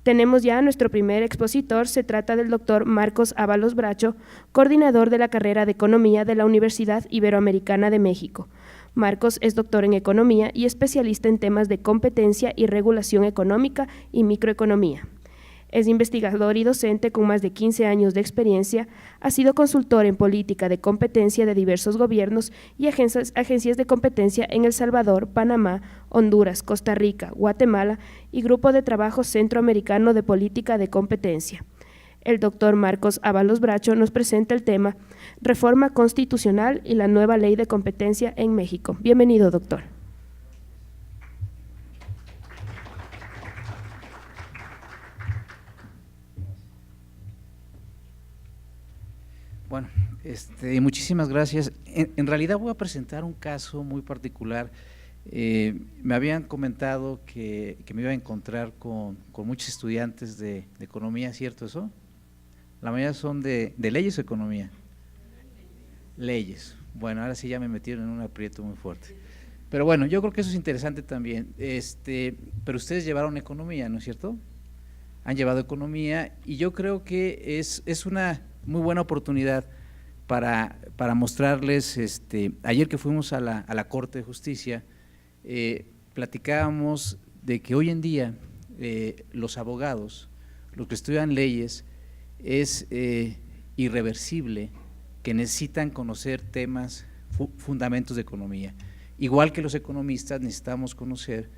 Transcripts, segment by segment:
Tenemos ya a nuestro primer expositor, se trata del doctor Marcos Ábalos Bracho, coordinador de la carrera de Economía de la Universidad Iberoamericana de México. Marcos es doctor en Economía y especialista en temas de competencia y regulación económica y microeconomía. Es investigador y docente con más de 15 años de experiencia, ha sido consultor en política de competencia de diversos gobiernos y agencias de competencia en El Salvador, Panamá, Honduras, Costa Rica, Guatemala y Grupo de Trabajo Centroamericano de Política de Competencia. El doctor Marcos Ábalos Bracho nos presenta el tema Reforma Constitucional y la nueva Ley de Competencia en México. Bienvenido, doctor. Bueno, muchísimas gracias. En realidad voy a presentar un caso muy particular. Me habían comentado que me iba a encontrar con muchos estudiantes de economía, ¿cierto eso? La mayoría son de leyes o economía. Leyes. Bueno, ahora sí ya me metieron en un aprieto muy fuerte. Pero bueno, yo creo que eso es interesante también. Pero ustedes llevaron economía, ¿no es cierto? Han llevado economía y yo creo que es una muy buena oportunidad para mostrarles, ayer que fuimos a la Corte de Justicia, platicábamos de que hoy en día los abogados, los que estudian leyes, es irreversible que necesitan conocer temas, fundamentos de economía. Igual que los economistas necesitamos conocer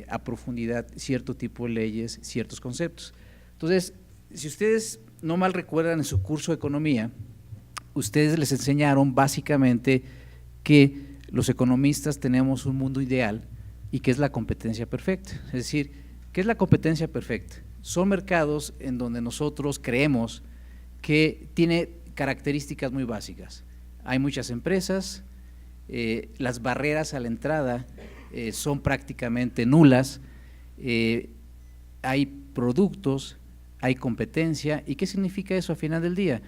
a profundidad cierto tipo de leyes, ciertos conceptos. Entonces, si ustedes no mal recuerdan en su curso de economía, ustedes les enseñaron básicamente que los economistas tenemos un mundo ideal y que es la competencia perfecta. Es decir, ¿qué es la competencia perfecta? Son mercados en donde nosotros creemos que tiene características muy básicas. Hay muchas empresas, las barreras a la entrada son prácticamente nulas, hay productos, hay competencia. ¿Y qué significa eso al final del día?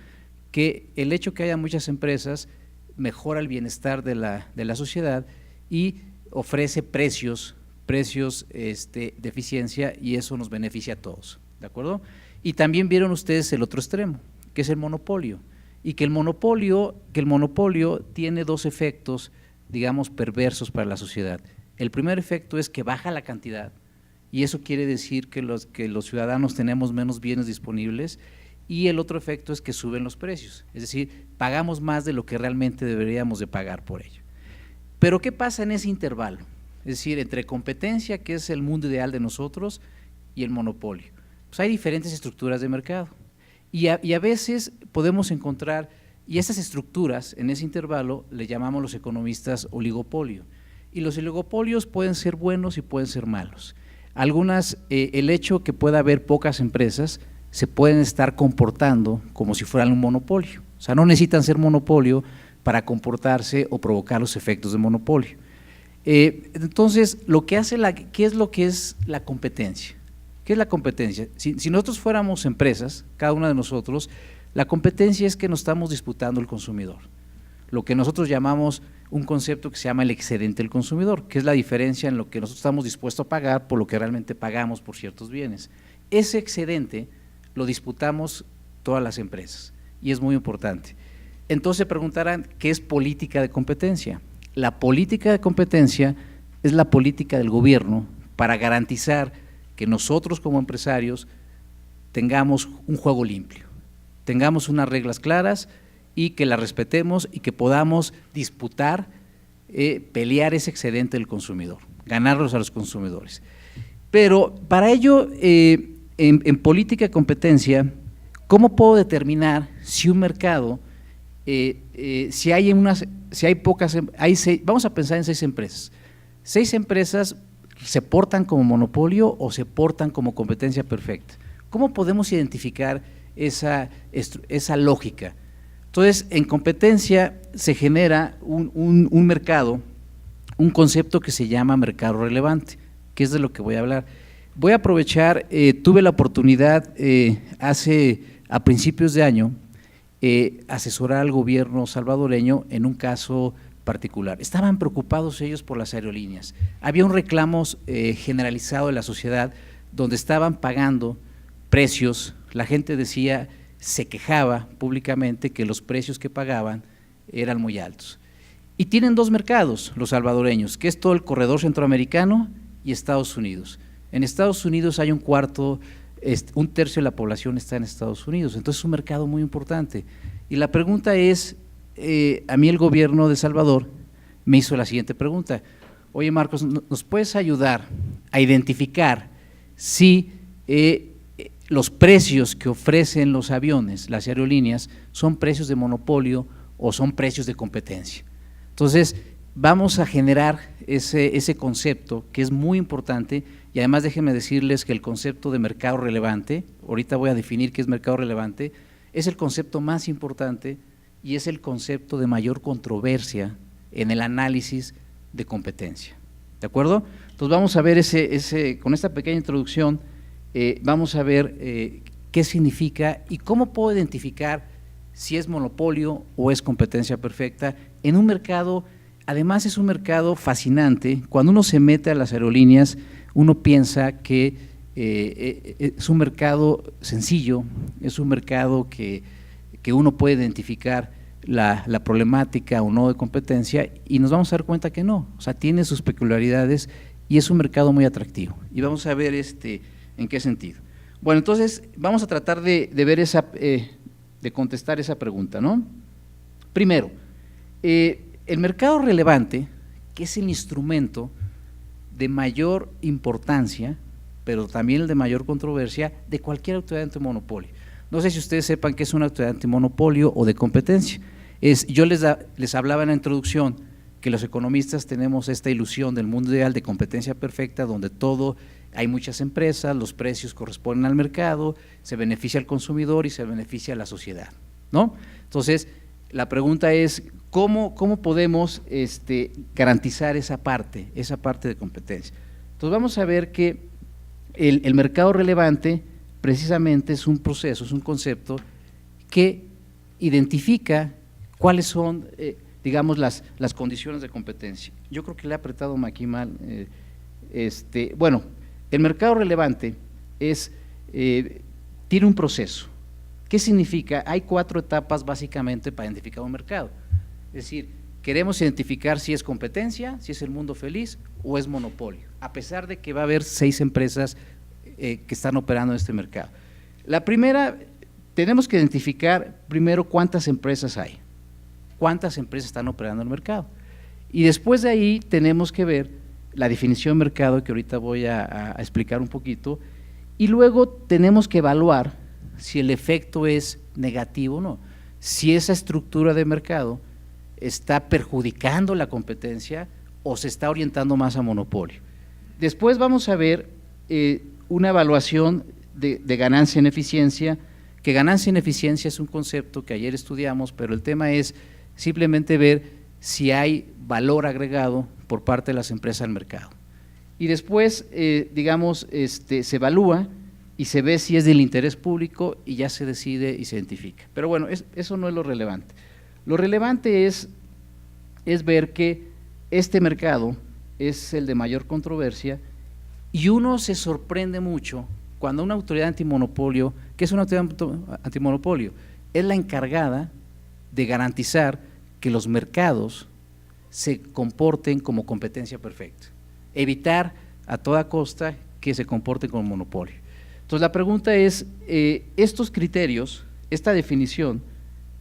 Que el hecho que haya muchas empresas mejora el bienestar de la sociedad y ofrece precios de eficiencia, y eso nos beneficia a todos, ¿de acuerdo? Y también vieron ustedes el otro extremo, que es el monopolio, y que el monopolio tiene dos efectos, digamos, perversos para la sociedad. El primer efecto es que baja la cantidad, y eso quiere decir que los ciudadanos tenemos menos bienes disponibles, y el otro efecto es que suben los precios, es decir, pagamos más de lo que realmente deberíamos de pagar por ello. Pero ¿qué pasa en ese intervalo? Es decir, entre competencia, que es el mundo ideal de nosotros, y el monopolio. Pues hay diferentes estructuras de mercado, y a veces podemos encontrar, y esas estructuras en ese intervalo le llamamos los economistas oligopolio, y los oligopolios pueden ser buenos y pueden ser malos. Algunas, el hecho que pueda haber pocas empresas, se pueden estar comportando como si fueran un monopolio, o sea, no necesitan ser monopolio para comportarse o provocar los efectos de monopolio. Entonces, ¿qué es lo que es la competencia? ¿Qué es la competencia? Si nosotros fuéramos empresas, cada una de nosotros, la competencia es que nos estamos disputando el consumidor, lo que nosotros llamamos un concepto que se llama el excedente del consumidor, que es la diferencia en lo que nosotros estamos dispuestos a pagar por lo que realmente pagamos por ciertos bienes. Ese excedente lo disputamos todas las empresas y es muy importante. Entonces se preguntarán, ¿qué es política de competencia? La política de competencia es la política del gobierno para garantizar que nosotros como empresarios tengamos un juego limpio, tengamos unas reglas claras y que las respetemos y que podamos disputar, pelear ese excedente del consumidor, ganarlos a los consumidores. Pero para ello, en política de competencia, ¿cómo puedo determinar si un mercado, si hay pocas, vamos a pensar en 6 empresas, 6 empresas se portan como monopolio o se portan como competencia perfecta? ¿Cómo podemos identificar esa lógica? Entonces, en competencia se genera un mercado, un concepto que se llama mercado relevante, que es de lo que voy a hablar. Voy a aprovechar, tuve la oportunidad a principios de año, asesorar al gobierno salvadoreño en un caso particular. Estaban preocupados ellos por las aerolíneas. Había un reclamo generalizado de la sociedad donde estaban pagando precios, la gente decía, se quejaba públicamente que los precios que pagaban eran muy altos. Y tienen dos mercados los salvadoreños, que es todo el corredor centroamericano y Estados Unidos. En Estados Unidos hay un tercio de la población está en Estados Unidos, entonces es un mercado muy importante. Y la pregunta es, a mí el gobierno de Salvador me hizo la siguiente pregunta: oye Marcos, ¿nos puedes ayudar a identificar si los precios que ofrecen los aviones, las aerolíneas, son precios de monopolio o son precios de competencia? Entonces, vamos a generar ese concepto que es muy importante, y además déjenme decirles que el concepto de mercado relevante, ahorita voy a definir qué es mercado relevante, es el concepto más importante y es el concepto de mayor controversia en el análisis de competencia. ¿De acuerdo? Entonces vamos a ver con esta pequeña introducción, vamos a ver qué significa y cómo puedo identificar si es monopolio o es competencia perfecta en un mercado. Además es un mercado fascinante. Cuando uno se mete a las aerolíneas, uno piensa que es un mercado sencillo, es un mercado que uno puede identificar la problemática o no de competencia, y nos vamos a dar cuenta que no, o sea, tiene sus peculiaridades y es un mercado muy atractivo. Y vamos a ver en qué sentido. Bueno, entonces vamos a tratar de ver de contestar esa pregunta, ¿no? Primero, el mercado relevante, que es el instrumento de mayor importancia, pero también el de mayor controversia de cualquier autoridad antimonopolio. No sé si ustedes sepan qué es una autoridad antimonopolio o de competencia. Yo les hablaba en la introducción que los economistas tenemos esta ilusión del mundo ideal de competencia perfecta, donde hay muchas empresas, los precios corresponden al mercado, se beneficia al consumidor y se beneficia a la sociedad, ¿no? Entonces, la pregunta es, ¿cómo podemos garantizar esa parte de competencia? Entonces vamos a ver que el mercado relevante precisamente es un proceso, es un concepto que identifica cuáles son, digamos, las condiciones de competencia. Yo creo que le he apretado aquí mal. Bueno, el mercado relevante tiene un proceso. ¿Qué significa? Hay 4 etapas básicamente para identificar un mercado. Es decir, queremos identificar si es competencia, si es el mundo feliz o es monopolio, a pesar de que va a haber 6 empresas que están operando en este mercado. La primera, tenemos que identificar primero cuántas empresas hay, cuántas empresas están operando en el mercado. Y después de ahí tenemos que ver la definición de mercado, que ahorita voy a explicar un poquito, y luego tenemos que evaluar si el efecto es negativo o no, si esa estructura de mercado está perjudicando la competencia o se está orientando más a monopolio. Después vamos a ver una evaluación de ganancia en eficiencia, que ganancia en eficiencia es un concepto que ayer estudiamos, pero el tema es simplemente ver si hay valor agregado por parte de las empresas al mercado. Y después, digamos, se evalúa y se ve si es del interés público y ya se decide y se identifica. Pero bueno, eso no es lo relevante. Lo relevante es ver que este mercado es el de mayor controversia y uno se sorprende mucho cuando una autoridad antimonopolio, ¿qué es una autoridad antimonopolio? Es la encargada de garantizar que los mercados se comporten como competencia perfecta, evitar a toda costa que se comporten como monopolio. Entonces la pregunta es, estos criterios, esta definición,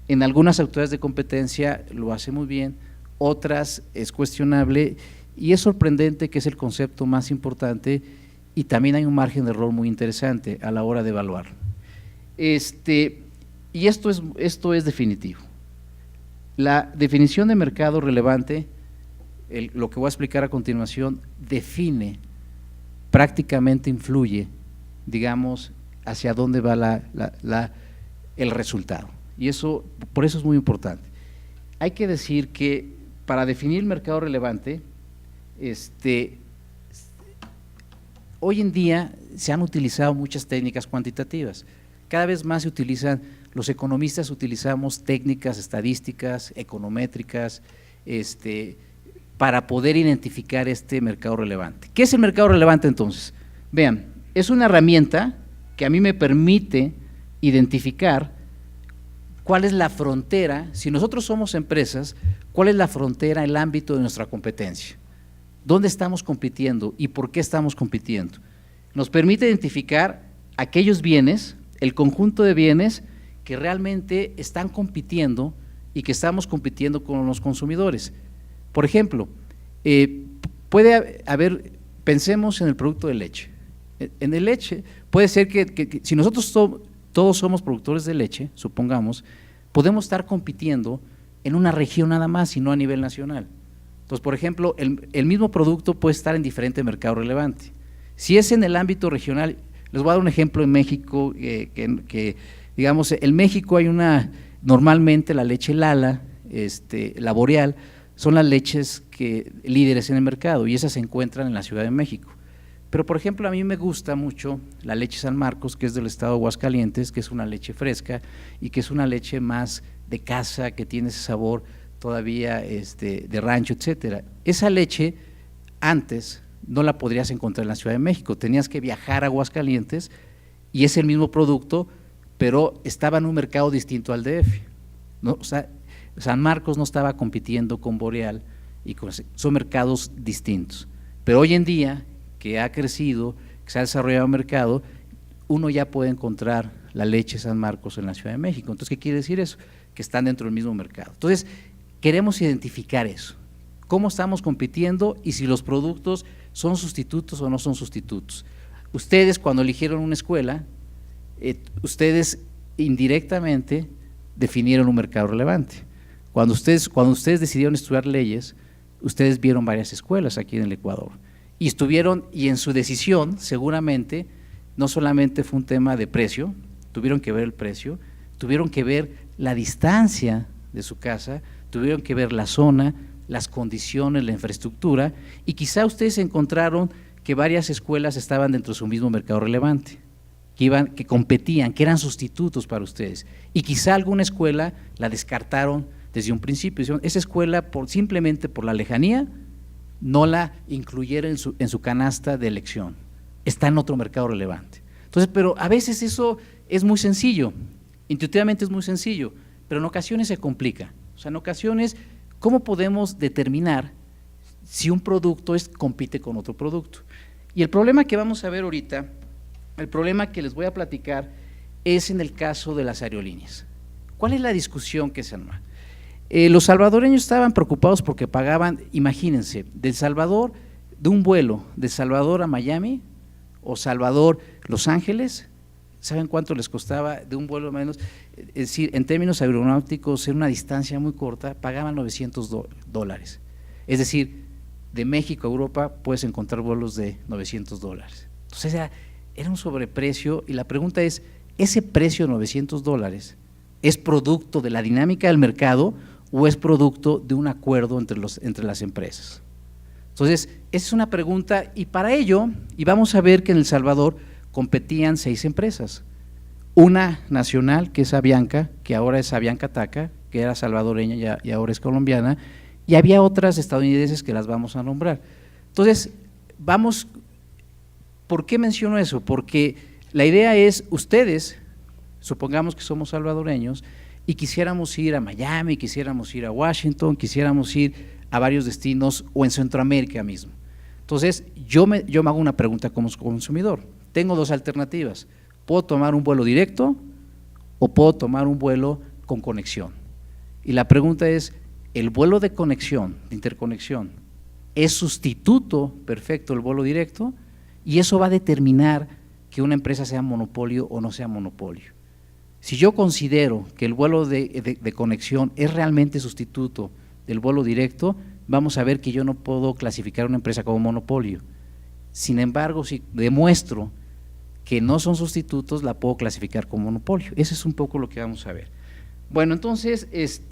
en algunas autoridades de competencia lo hace muy bien, otras es cuestionable y es sorprendente que es el concepto más importante y también hay un margen de error muy interesante a la hora de evaluarlo. Y esto es definitivo. La definición de mercado relevante, lo que voy a explicar a continuación, define, prácticamente influye, digamos, hacia dónde va el resultado. Y por eso es muy importante. Hay que decir que para definir el mercado relevante, hoy en día se han utilizado muchas técnicas cuantitativas. Cada vez más se utilizan, los economistas utilizamos técnicas estadísticas, econométricas, para poder identificar este mercado relevante. ¿Qué es el mercado relevante entonces? Vean, es una herramienta que a mí me permite identificar cuál es la frontera, si nosotros somos empresas, cuál es la frontera, el ámbito de nuestra competencia, dónde estamos compitiendo y por qué estamos compitiendo. Nos permite identificar aquellos bienes, el conjunto de bienes que realmente están compitiendo y que estamos compitiendo con los consumidores. Por ejemplo, puede haber, pensemos en el producto de leche. En el leche, puede ser que si nosotros todos somos productores de leche, supongamos, podemos estar compitiendo en una región nada más y no a nivel nacional. Entonces, por ejemplo, el mismo producto puede estar en diferente mercado relevante. Si es en el ámbito regional, les voy a dar un ejemplo en México, digamos, en México hay normalmente la leche Lala, la Boreal, son las leches líderes en el mercado y esas se encuentran en la Ciudad de México. Pero, por ejemplo, a mí me gusta mucho la leche San Marcos, que es del estado de Aguascalientes, que es una leche fresca y que es una leche más de casa, que tiene ese sabor todavía de rancho, etcétera. Esa leche antes no la podrías encontrar en la Ciudad de México, tenías que viajar a Aguascalientes y es el mismo producto, pero estaba en un mercado distinto al DF, ¿no? O sea, San Marcos no estaba compitiendo con Boreal, son mercados distintos. Pero hoy en día, que ha crecido, que se ha desarrollado el mercado, uno ya puede encontrar la leche San Marcos en la Ciudad de México. Entonces, ¿qué quiere decir eso? Que están dentro del mismo mercado. Entonces, queremos identificar eso, cómo estamos compitiendo y si los productos son sustitutos o no son sustitutos. Ustedes, cuando eligieron una escuela, ustedes indirectamente definieron un mercado relevante. Cuando ustedes decidieron estudiar leyes, ustedes vieron varias escuelas aquí en el Ecuador y en su decisión seguramente no solamente fue un tema de precio, tuvieron que ver el precio, tuvieron que ver la distancia de su casa, tuvieron que ver la zona, las condiciones, la infraestructura, y quizá ustedes encontraron que varias escuelas estaban dentro de su mismo mercado relevante, que competían, que eran sustitutos para ustedes, y quizá alguna escuela la descartaron desde un principio, dijeron, esa escuela simplemente por la lejanía no la incluyeron en su canasta de elección, está en otro mercado relevante. Entonces, pero a veces eso es muy sencillo, intuitivamente es muy sencillo, pero en ocasiones se complica. O sea, en ocasiones, ¿cómo podemos determinar si un producto compite con otro producto? Y el problema que vamos a ver ahorita, el problema que les voy a platicar, es en el caso de las aerolíneas. ¿Cuál es la discusión que se arma? Los salvadoreños estaban preocupados porque pagaban, imagínense, de un vuelo de Salvador a Miami o Salvador Los Ángeles, ¿saben cuánto les costaba de un vuelo menos? Es decir, en términos aeronáuticos, en una distancia muy corta, pagaban $900. Es decir, de México a Europa puedes encontrar vuelos de $900. Entonces era un sobreprecio y la pregunta es, ¿ese precio de $900 es producto de la dinámica del mercado o es producto de un acuerdo entre las empresas? Entonces, esa es una pregunta y para ello, y vamos a ver que en El Salvador competían 6 empresas, una nacional que es Avianca, que ahora es Avianca Taca, que era salvadoreña y ahora es colombiana, y había otras estadounidenses que las vamos a nombrar. Entonces, ¿por qué menciono eso? Porque la idea es, ustedes, supongamos que somos salvadoreños y quisiéramos ir a Miami, quisiéramos ir a Washington, quisiéramos ir a varios destinos o en Centroamérica mismo. Entonces, yo me hago una pregunta como consumidor. Tengo 2 alternativas, puedo tomar un vuelo directo o puedo tomar un vuelo con conexión. Y la pregunta es, ¿el vuelo de conexión, de interconexión, es sustituto perfecto del vuelo directo? Y eso va a determinar que una empresa sea monopolio o no sea monopolio. Si yo considero que el vuelo de conexión es realmente sustituto del vuelo directo, vamos a ver que yo no puedo clasificar una empresa como monopolio. Sin embargo, si demuestro que no son sustitutos, la puedo clasificar como monopolio. Eso es un poco lo que vamos a ver. Bueno, entonces, es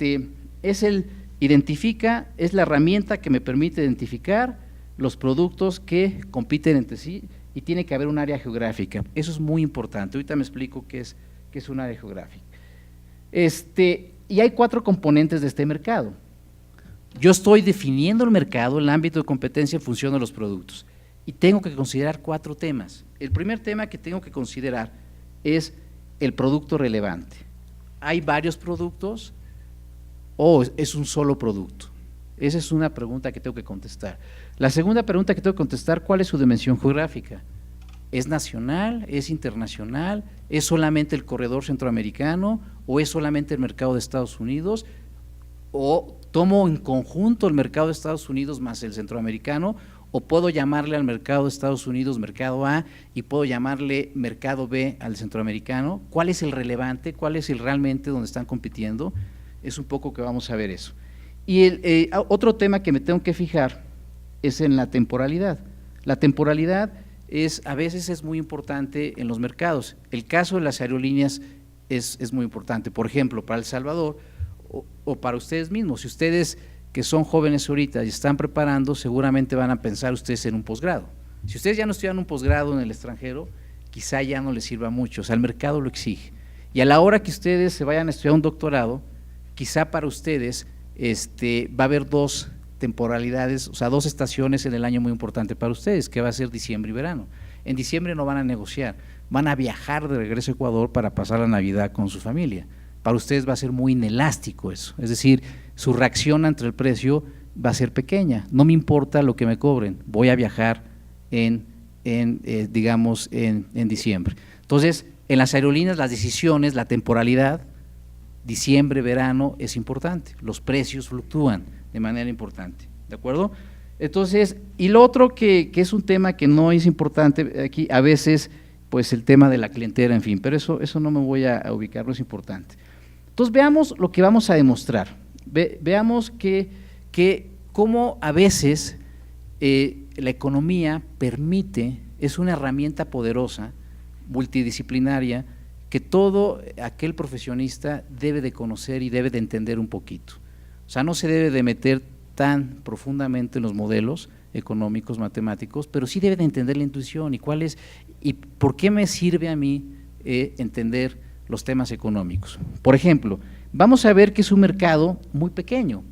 la herramienta que me permite identificar los productos que compiten entre sí y tiene que haber un área geográfica. Eso es muy importante. Ahorita me explico qué es un área geográfica. Y hay 4 componentes de este mercado. Yo estoy definiendo el mercado, el ámbito de competencia en función de los productos. y tengo que considerar 4 temas. El primer tema que tengo que considerar es el producto relevante. ¿Hay varios productos o es un solo producto? Esa es una pregunta que tengo que contestar. La segunda pregunta que tengo que contestar, ¿cuál es su dimensión geográfica? ¿Es nacional? ¿Es internacional? ¿Es solamente el corredor centroamericano? ¿O es solamente el mercado de Estados Unidos? ¿O tomo en conjunto el mercado de Estados Unidos más el centroamericano? ¿O puedo llamarle al mercado de Estados Unidos mercado A y puedo llamarle mercado B al centroamericano? ¿Cuál es el relevante? ¿Cuál es el realmente donde están compitiendo? Es un poco que vamos a ver eso. Y otro tema que me tengo que fijar es en la temporalidad. La temporalidad a veces es muy importante en los mercados. El caso de las aerolíneas es muy importante. Por ejemplo, para El Salvador o para ustedes mismos, si ustedes que son jóvenes ahorita y están preparando, seguramente van a pensar ustedes en un posgrado. Si ustedes ya no estudian un posgrado en el extranjero, quizá ya no les sirva mucho, o sea, el mercado lo exige. Y a la hora que ustedes se vayan a estudiar un doctorado, quizá para ustedes va a haber 2 temporalidades, o sea, 2 estaciones en el año muy importante para ustedes, que va a ser diciembre y verano. En diciembre no van a negociar, van a viajar de regreso a Ecuador para pasar la Navidad con su familia. Para ustedes va a ser muy inelástico eso, es decir, su reacción ante el precio va a ser pequeña, no me importa lo que me cobren, voy a viajar digamos, en diciembre. Entonces, en las aerolíneas las decisiones, la temporalidad, diciembre, verano es importante, los precios fluctúan de manera importante, ¿de acuerdo? Entonces, y lo otro que es un tema que no es importante aquí, a veces, pues el tema de la clientela, en fin, pero eso no me voy a ubicar, no es importante. Entonces, veamos lo que vamos a demostrar, veamos que cómo a veces la economía permite, es una herramienta poderosa, multidisciplinaria, que todo aquel profesionista debe de conocer y debe de entender un poquito. O sea, no se debe de meter tan profundamente en los modelos económicos, matemáticos, pero sí debe de entender la intuición y por qué me sirve a mí entender los temas económicos. Por ejemplo, vamos a ver que es un mercado muy pequeño.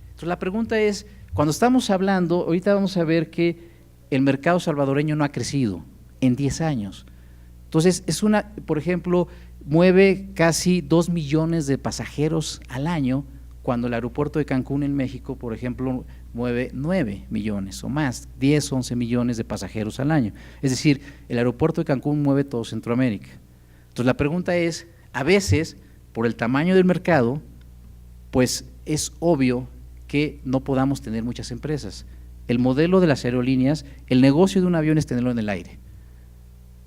Entonces la pregunta es, cuando estamos hablando, ahorita vamos a ver que el mercado salvadoreño no ha crecido en 10 años. Entonces, por ejemplo, mueve casi 2 millones de pasajeros al año, cuando el aeropuerto de Cancún en México, por ejemplo, mueve 9 millones o más, 10, 11 millones de pasajeros al año. Es decir, el aeropuerto de Cancún mueve todo Centroamérica. Entonces, la pregunta es, a veces, por el tamaño del mercado, pues es obvio que no podamos tener muchas empresas. El modelo de las aerolíneas, el negocio de un avión es tenerlo en el aire.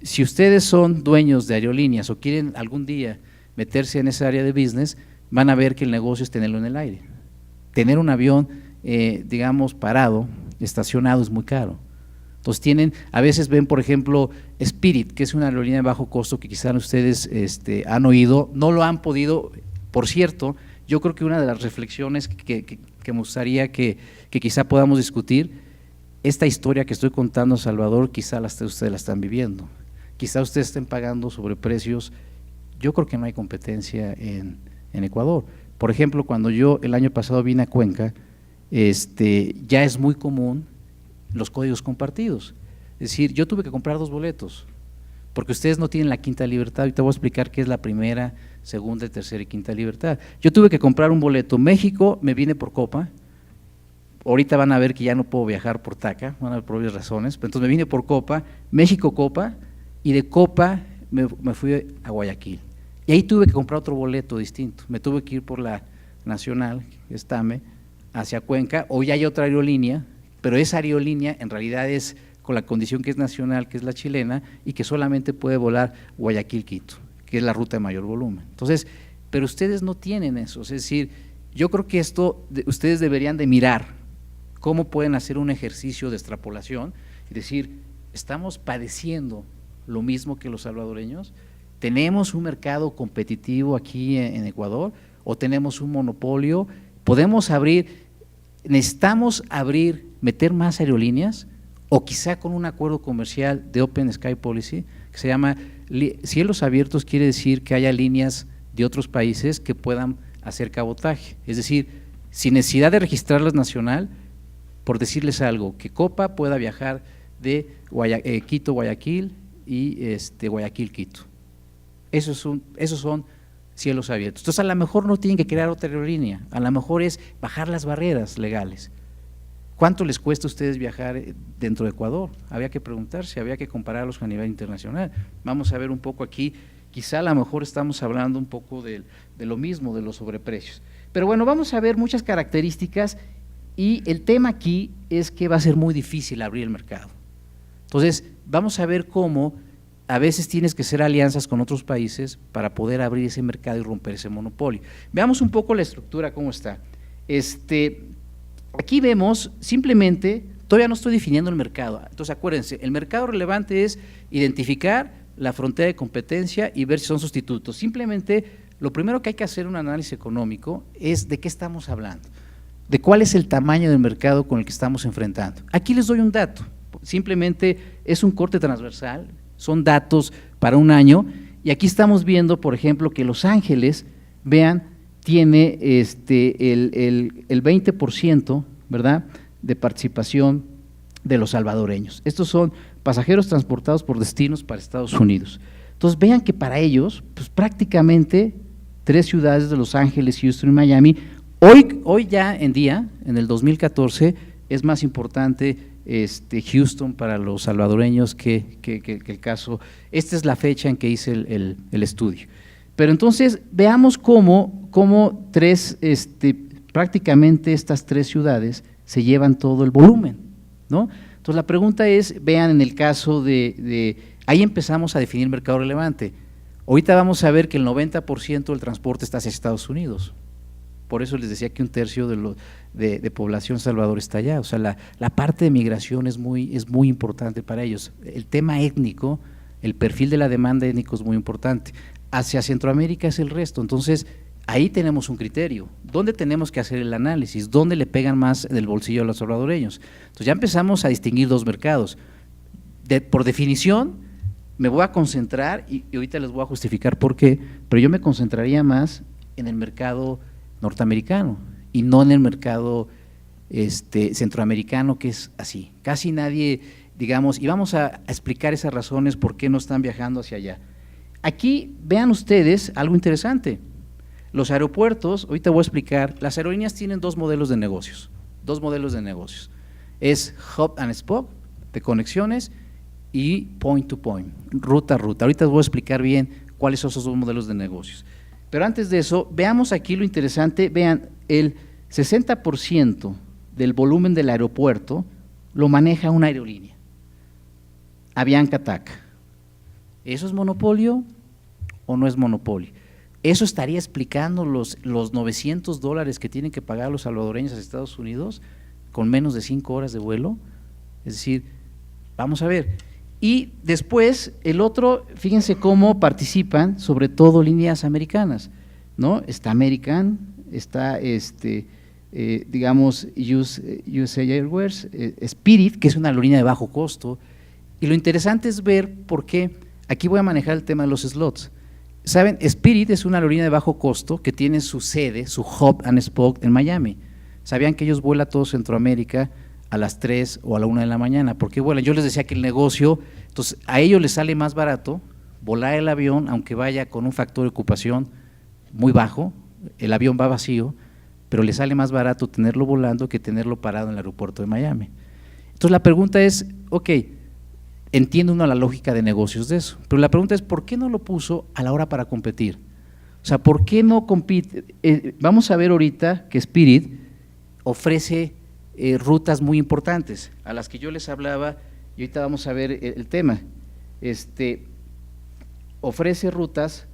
Si ustedes son dueños de aerolíneas o quieren algún día meterse en esa área de business, van a ver que el negocio es tenerlo en el aire. Tener un avión, digamos, parado, estacionado, es muy caro. Entonces a veces ven, por ejemplo, Spirit, que es una aerolínea de bajo costo que quizás ustedes han oído, no lo han podido. Por cierto, yo creo que una de las reflexiones que me gustaría que quizá podamos discutir, esta historia que estoy contando, Salvador, quizá ustedes la están viviendo. Quizá ustedes estén pagando sobreprecios. Yo creo que no hay competencia en Ecuador. Por ejemplo, cuando yo el año pasado vine a Cuenca, ya es muy común los códigos compartidos. Es decir, yo tuve que comprar 2 boletos, porque ustedes no tienen la quinta libertad. Ahorita voy a explicar qué es la primera, segunda, tercera y quinta libertad. Yo tuve que comprar un boleto. México me vine por Copa. Ahorita van a ver que ya no puedo viajar por TACA, van a ver por obvias razones, pero entonces me vine por Copa, México Copa, y de Copa me fui a Guayaquil. Y ahí tuve que comprar otro boleto distinto, me tuve que ir por la Nacional, que es TAME, hacia Cuenca. Hoy hay otra aerolínea, pero esa aerolínea en realidad es con la condición que es nacional, que es la chilena, y que solamente puede volar Guayaquil-Quito, que es la ruta de mayor volumen. Entonces, pero ustedes no tienen eso, es decir, yo creo que ustedes deberían de mirar cómo pueden hacer un ejercicio de extrapolación y decir, estamos padeciendo lo mismo que los salvadoreños, tenemos un mercado competitivo aquí en Ecuador o tenemos un monopolio, podemos necesitamos meter más aerolíneas o quizá con un acuerdo comercial de Open Sky Policy que se llama cielos abiertos, quiere decir que haya líneas de otros países que puedan hacer cabotaje, es decir, sin necesidad de registrarlas nacional, por decirles algo, que Copa pueda viajar de Quito-Guayaquil y Guayaquil-Quito. Esos son cielos abiertos. Entonces, a lo mejor no tienen que crear otra aerolínea, a lo mejor es bajar las barreras legales. ¿Cuánto les cuesta a ustedes viajar dentro de Ecuador? Había que preguntarse, había que compararlos a nivel internacional. Vamos a ver un poco aquí, quizá a lo mejor estamos hablando un poco de lo mismo, de los sobreprecios. Pero bueno, vamos a ver muchas características y el tema aquí es que va a ser muy difícil abrir el mercado. Entonces, vamos a ver cómo a veces tienes que hacer alianzas con otros países para poder abrir ese mercado y romper ese monopolio. Veamos un poco la estructura, cómo está. Aquí vemos simplemente, todavía no estoy definiendo el mercado, entonces acuérdense, el mercado relevante es identificar la frontera de competencia y ver si son sustitutos. Simplemente lo primero que hay que hacer en un análisis económico es de qué estamos hablando, de cuál es el tamaño del mercado con el que estamos enfrentando. Aquí les doy un dato, simplemente es un corte transversal, son datos para un año y aquí estamos viendo, por ejemplo, que Los Ángeles, vean, tiene el 20%, ¿verdad?, de participación de los salvadoreños. Estos son pasajeros transportados por destinos para Estados Unidos. Entonces, vean que para ellos, pues prácticamente 3 ciudades de Los Ángeles, Houston y Miami, hoy ya en día, en el 2014, es más importante Houston para los salvadoreños que el caso. Esta es la fecha en que hice el estudio. Pero entonces veamos cómo prácticamente estas 3 ciudades se llevan todo el volumen, ¿no? Entonces la pregunta es, vean en el caso ahí empezamos a definir mercado relevante. Ahorita vamos a ver que el 90% del transporte está hacia Estados Unidos. Por eso les decía que 1/3 de población Salvador está allá. O sea, la parte de migración es muy importante para ellos. El tema étnico, el perfil de la demanda étnico es muy importante. Hacia Centroamérica es el resto. Entonces, ahí tenemos un criterio. ¿Dónde tenemos que hacer el análisis? ¿Dónde le pegan más del bolsillo a los salvadoreños? Entonces, ya empezamos a distinguir 2 mercados. Por definición, me voy a concentrar, y ahorita les voy a justificar por qué, pero yo me concentraría más en el mercado norteamericano y no en el mercado centroamericano, que es así. Casi nadie, digamos, y vamos a explicar esas razones por qué no están viajando hacia allá. Aquí vean ustedes algo interesante. Los aeropuertos, ahorita voy a explicar, las aerolíneas tienen 2 modelos de negocios, es hub and spoke, de conexiones, y point to point, ruta a ruta. Ahorita les voy a explicar bien cuáles son esos 2 modelos de negocios. Pero antes de eso, veamos aquí lo interesante, vean, el 60% del volumen del aeropuerto lo maneja una aerolínea, Avianca TAC. ¿Eso es monopolio o no es monopolio? ¿Eso estaría explicando los $900 que tienen que pagar los salvadoreños a Estados Unidos con menos de 5 horas de vuelo? Es decir, vamos a ver. Y después, el otro, fíjense cómo participan, sobre todo líneas americanas, ¿no? Está American, está digamos USA Airways, Spirit, que es una aerolínea de bajo costo, y lo interesante es ver por qué, aquí voy a manejar el tema de los slots. Saben, Spirit es una aerolínea de bajo costo que tiene su sede, su hub and spoke en Miami. ¿Sabían que ellos vuelan a todo Centroamérica a las 3 o a la 1 de la mañana? ¿Por qué vuelan? Yo les decía que el negocio, entonces a ellos les sale más barato volar el avión, aunque vaya con un factor de ocupación muy bajo, el avión va vacío, pero les sale más barato tenerlo volando que tenerlo parado en el aeropuerto de Miami. Entonces la pregunta es, ok, entiende uno la lógica de negocios de eso, pero la pregunta es, ¿por qué no lo puso a la hora para competir? O sea, ¿por qué no compite? Vamos a ver ahorita que Spirit ofrece rutas muy importantes, a las que yo les hablaba, y ahorita vamos a ver el tema. Ofrece rutas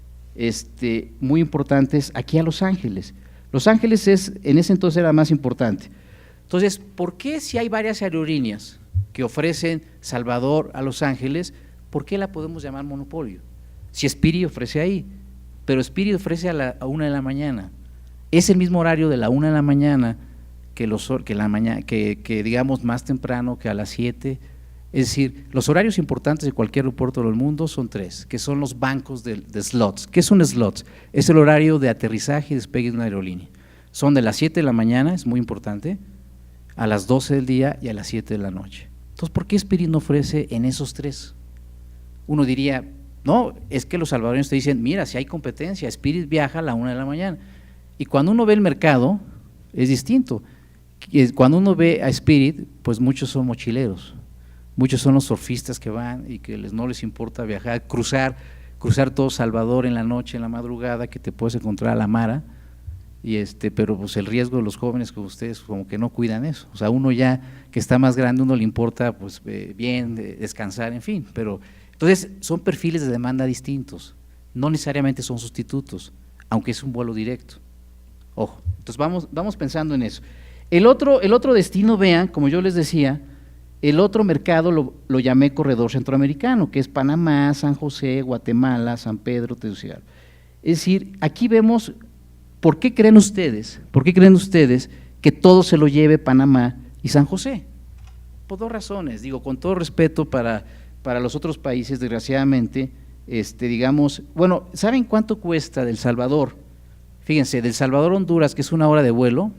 muy importantes aquí a Los Ángeles. Los Ángeles en ese entonces era más importante. Entonces, ¿por qué si hay varias aerolíneas que ofrecen Salvador a Los Ángeles, por qué la podemos llamar monopolio? Si Spirit ofrece ahí, pero Spirit ofrece a la 1 de la mañana, es el mismo horario de la 1 de la mañana que digamos más temprano, que a las 7. Es decir, los horarios importantes de cualquier aeropuerto del mundo son 3, que son los bancos de slots. ¿Qué son slots? Es el horario de aterrizaje y despegue de una aerolínea. Son de las 7 de la mañana, es muy importante, a las 12 del día y a las 7 de la noche. Entonces, ¿por qué Spirit no ofrece en esos tres? Uno diría, no, es que los salvadoreños te dicen, mira, si hay competencia, Spirit viaja a la 1 de la mañana. Y cuando uno ve el mercado, es distinto. Cuando uno ve a Spirit, pues muchos son mochileros, muchos son los surfistas que van y que no les importa viajar, cruzar todo Salvador en la noche, en la madrugada, que te puedes encontrar a la Mara, pero pues el riesgo de los jóvenes como ustedes como que no cuidan eso. O sea, uno ya que está más grande, uno le importa pues bien, descansar, en fin, pero entonces son perfiles de demanda distintos, no necesariamente son sustitutos, aunque es un vuelo directo. Ojo, entonces vamos pensando en eso. El otro destino, vean, como yo les decía, el otro mercado lo llamé corredor centroamericano, que es Panamá, San José, Guatemala, San Pedro, Tegucigalpa. Es decir, aquí vemos, ¿por qué creen ustedes que todo se lo lleve Panamá y San José? Por dos razones, digo, con todo respeto para los otros países, desgraciadamente, digamos, bueno, ¿saben cuánto cuesta del Salvador? Fíjense, del Salvador a Honduras, que es 1 hora de vuelo,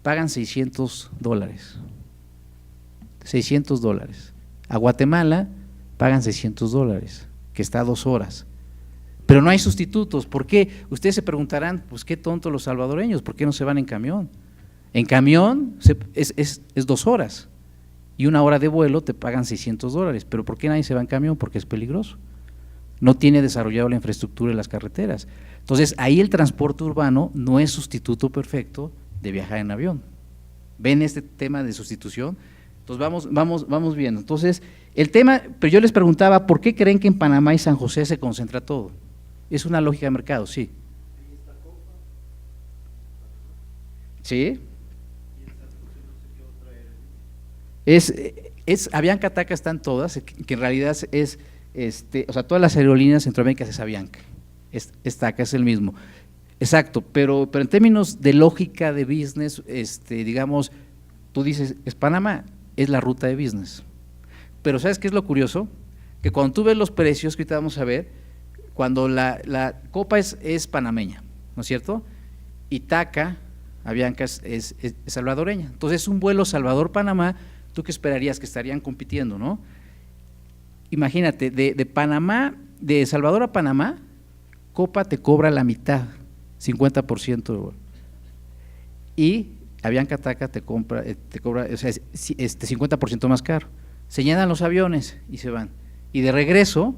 pagan $600. $600. A Guatemala pagan $600, que está a 2 horas. Pero no hay sustitutos. ¿Por qué? Ustedes se preguntarán, pues qué tontos los salvadoreños, ¿por qué no se van en camión? En camión es 2 horas y 1 hora de vuelo te pagan $600, pero ¿por qué nadie se va en camión? Porque es peligroso. No tiene desarrollado la infraestructura de las carreteras. Entonces, ahí el transporte urbano no es sustituto perfecto de viajar en avión. ¿Ven este tema de sustitución? Entonces, vamos viendo. Entonces, el tema, pero yo les preguntaba, ¿por qué creen que en Panamá y San José se concentra todo? Es una lógica de mercado, sí. ¿Sí? Avianca TACA están todas, que en realidad o sea, todas las aerolíneas centroamericanas es Avianca, es TACA, es el mismo. Exacto, pero en términos de lógica de business, digamos, tú dices, es Panamá, es la ruta de business. Pero ¿sabes qué es lo curioso? Que cuando tú ves los precios, que ahorita vamos a ver, cuando la Copa es panameña, ¿no es cierto? Y TACA, Avianca es salvadoreña. Entonces, un vuelo Salvador-Panamá, ¿tú qué esperarías? Que estarían compitiendo, ¿no? Imagínate, de Panamá, de Salvador a Panamá, Copa te cobra la mitad, 50%, y Avianca TACA te cobra, o sea, 50% más caro. Se llenan los aviones y se van. Y de regreso,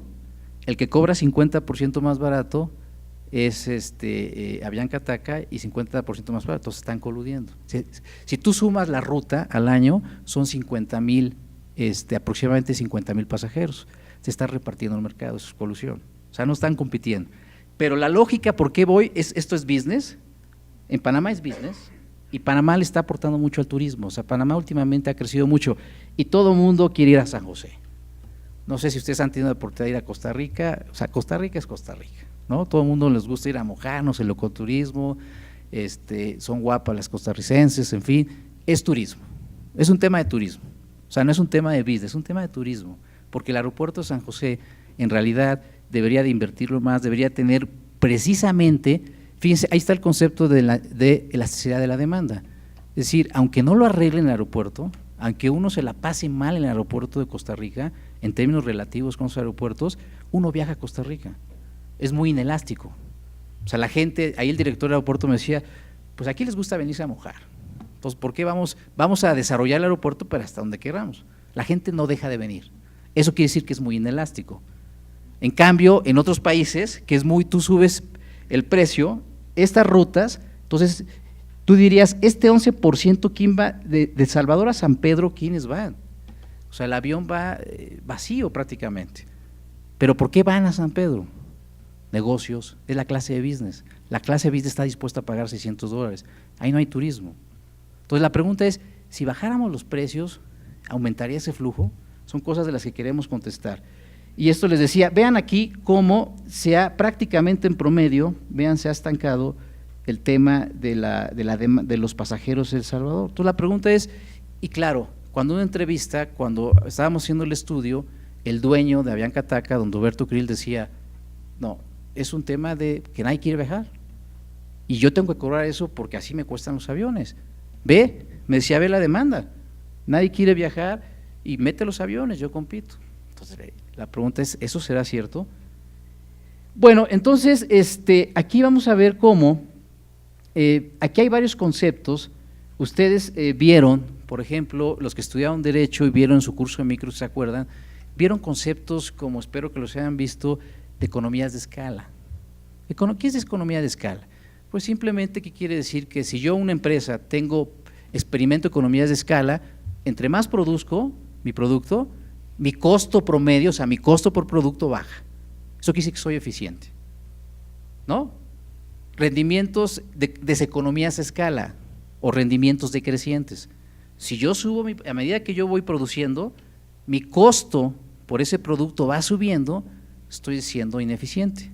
el que cobra 50% más barato es Avianca TACA y 50% más barato, se están coludiendo. Si tú sumas la ruta al año, son 50,000, aproximadamente 50,000 pasajeros. Se está repartiendo el mercado, eso es colusión. O sea, no están compitiendo. Pero la lógica, ¿por qué voy? Esto es business, en Panamá es business, y Panamá le está aportando mucho al turismo. O sea, Panamá últimamente ha crecido mucho y todo el mundo quiere ir a San José. No sé si ustedes han tenido la oportunidad de ir a Costa Rica, o sea, Costa Rica es Costa Rica, ¿no? Todo el mundo les gusta ir a mojarnos, el ecoturismo, son guapas las costarricenses, en fin, es turismo, es un tema de turismo, o sea, no es un tema de business, es un tema de turismo, porque el aeropuerto de San José en realidad debería de invertirlo más, debería tener precisamente, fíjense, ahí está el concepto de elasticidad de la demanda, es decir, aunque no lo arreglen en el aeropuerto, aunque uno se la pase mal en el aeropuerto de Costa Rica, en términos relativos con los aeropuertos, uno viaja a Costa Rica, es muy inelástico. O sea, la gente, ahí el director del aeropuerto me decía, pues aquí les gusta venirse a mojar, entonces ¿por qué vamos a desarrollar el aeropuerto para hasta donde queramos? La gente no deja de venir, eso quiere decir que es muy inelástico. En cambio, en otros países, que es tú subes el precio, estas rutas, entonces tú dirías, 11%, ¿quién va? De Salvador a San Pedro, ¿quiénes van? O sea, el avión va vacío prácticamente. ¿Pero por qué van a San Pedro? Negocios, es la clase de business. La clase de business está dispuesta a pagar $600, ahí no hay turismo. Entonces la pregunta es, si bajáramos los precios, ¿aumentaría ese flujo? Son cosas de las que queremos contestar. Y esto les decía, vean aquí cómo prácticamente en promedio, vean, se ha estancado el tema de los pasajeros de El Salvador. Entonces la pregunta es, y claro, cuando estábamos haciendo el estudio, el dueño de Avianca TACA, don Roberto Krill, decía, no, es un tema de que nadie quiere viajar, y yo tengo que cobrar eso porque así me cuestan los aviones. Me decía, ve la demanda, nadie quiere viajar, y mete los aviones, yo compito. Entonces, la pregunta es, ¿eso será cierto? Bueno, entonces, aquí vamos a ver cómo, aquí hay varios conceptos. Ustedes vieron, por ejemplo, los que estudiaron Derecho y vieron en su curso de micro, ¿se acuerdan? Vieron conceptos como, espero que los hayan visto, de economías de escala. ¿Qué es economía de escala? Pues simplemente, ¿qué quiere decir? Que si yo una empresa experimento economías de escala, entre más produzco mi producto, mi costo promedio, o sea, mi costo por producto baja. Eso quiere decir que soy eficiente, ¿no? Rendimientos de deseconomías a escala o rendimientos decrecientes. Si yo subo, a medida que yo voy produciendo, mi costo por ese producto va subiendo, estoy siendo ineficiente.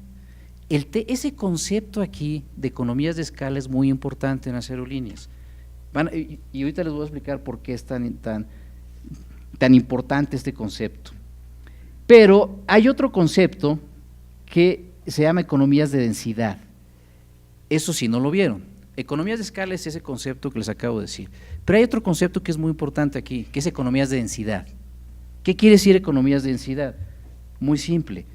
Ese concepto aquí de economías de escala es muy importante en las aerolíneas. Y ahorita les voy a explicar por qué es tan importante este concepto. Pero hay otro concepto que se llama economías de densidad. Eso sí no lo vieron. Economías de escala es ese concepto que les acabo de decir. Pero hay otro concepto que es muy importante aquí, que es economías de densidad. ¿Qué quiere decir economías de densidad? Muy simple.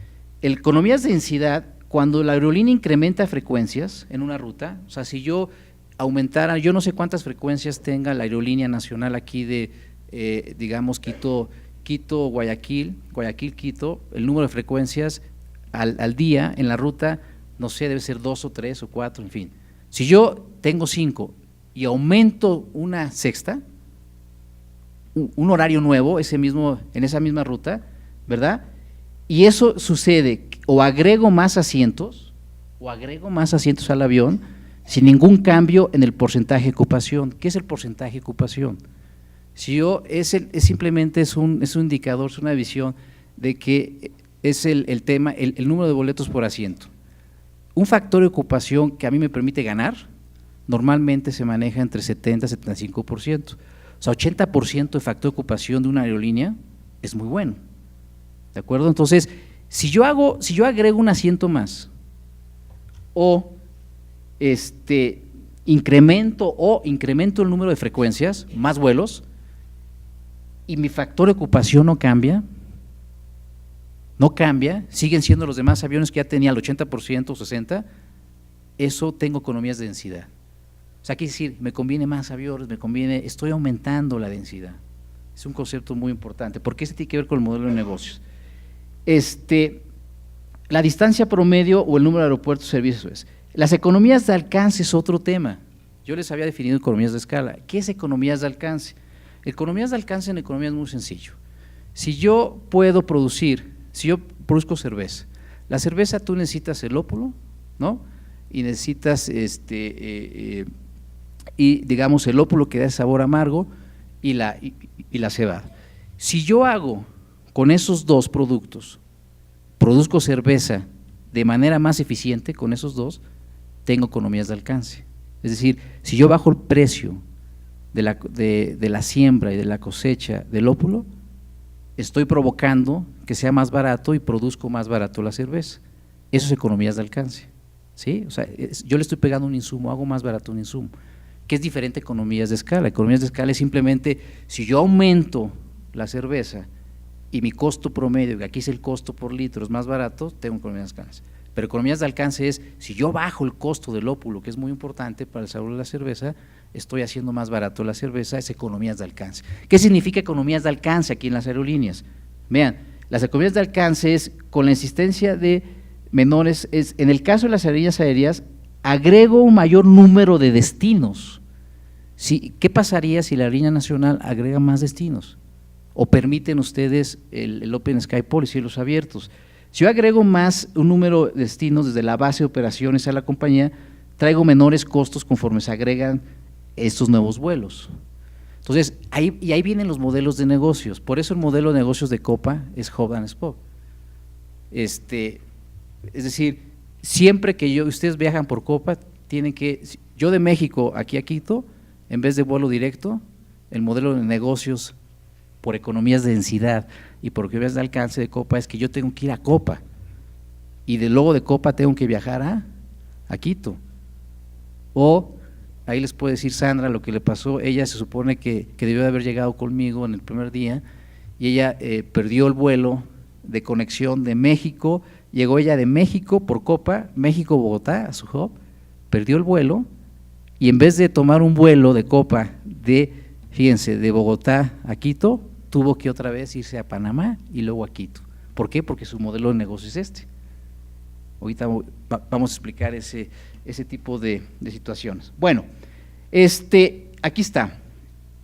Economías de densidad, cuando la aerolínea incrementa frecuencias en una ruta, o sea, si yo aumentara, yo no sé cuántas frecuencias tenga la aerolínea nacional aquí de, digamos, Quito, Guayaquil, Quito, el número de frecuencias al día en la ruta, no sé, debe ser 2 o 3 o 4, en fin. Si yo tengo 5 y aumento una sexta, un horario nuevo, en esa misma ruta, ¿verdad? Y eso sucede, o agrego más asientos al avión, sin ningún cambio en el porcentaje de ocupación. ¿Qué es el porcentaje de ocupación? Si yo, simplemente es un indicador, es una visión de que es el tema, el número de boletos por asiento. Un factor de ocupación que a mí me permite ganar, normalmente se maneja entre 70 y 75%. O sea, 80% de factor de ocupación de una aerolínea es muy bueno. ¿De acuerdo? Entonces, si yo agrego un asiento más o incremento el número de frecuencias, más vuelos, y mi factor de ocupación no cambia, siguen siendo los demás aviones que ya tenía el 80% o 60%, eso tengo economías de densidad. O sea, quiere decir, me conviene más aviones, estoy aumentando la densidad. Es un concepto muy importante, porque tiene que ver con el modelo de negocios. La distancia promedio o el número de aeropuertos, servicios. Las economías de alcance es otro tema. Yo les había definido economías de escala. ¿Qué es economías de alcance? Economías de alcance en economía es muy sencillo. Si yo produzco cerveza, la cerveza tú necesitas el lúpulo, ¿no? Y necesitas y digamos el lúpulo que da sabor amargo y la cebada. Si yo hago con esos dos productos, produzco cerveza de manera más eficiente con esos dos, tengo economías de alcance. Es decir, si yo bajo el precio de la siembra y de la cosecha del lúpulo, estoy provocando que sea más barato y produzco más barato la cerveza. Eso es economías de alcance, ¿sí? O sea, yo le estoy pegando un insumo, hago más barato un insumo, que es diferente a economías de escala. Economías de escala es simplemente, si yo aumento la cerveza y mi costo promedio, que aquí es el costo por litro, es más barato, tengo economías de alcance. Pero economías de alcance es, si yo bajo el costo del lúpulo, que es muy importante para el sabor de la cerveza, estoy haciendo más barato la cerveza, es economías de alcance. ¿Qué significa economías de alcance aquí en las aerolíneas? Vean, las economías de alcance es con la existencia de menores, en el caso de las aerolíneas aéreas, agrego un mayor número de destinos. ¿Qué pasaría si la aerolínea nacional agrega más destinos? ¿O permiten ustedes el Open Sky Policy, cielos abiertos? Si yo agrego un número de destinos desde la base de operaciones a la compañía, traigo menores costos conforme se agregan estos nuevos vuelos. Entonces, ahí vienen los modelos de negocios. Por eso el modelo de negocios de Copa es Hub and Spoke. Es decir, siempre que ustedes viajan por Copa, yo de México aquí a Quito, en vez de vuelo directo, el modelo de negocios por economías de densidad y por economías de alcance de Copa es que yo tengo que ir a Copa y luego de Copa tengo que viajar a Quito. O ahí les puede decir Sandra lo que le pasó. Ella se supone que debió de haber llegado conmigo en el primer día y ella perdió el vuelo de conexión de México, llegó ella de México por Copa, México-Bogotá, a su hub, perdió el vuelo y en vez de tomar un vuelo de Copa fíjense, de Bogotá a Quito, tuvo que otra vez irse a Panamá y luego a Quito. ¿Por qué? Porque su modelo de negocio es este. Ahorita vamos a explicar ese tipo de situaciones. Bueno, aquí está.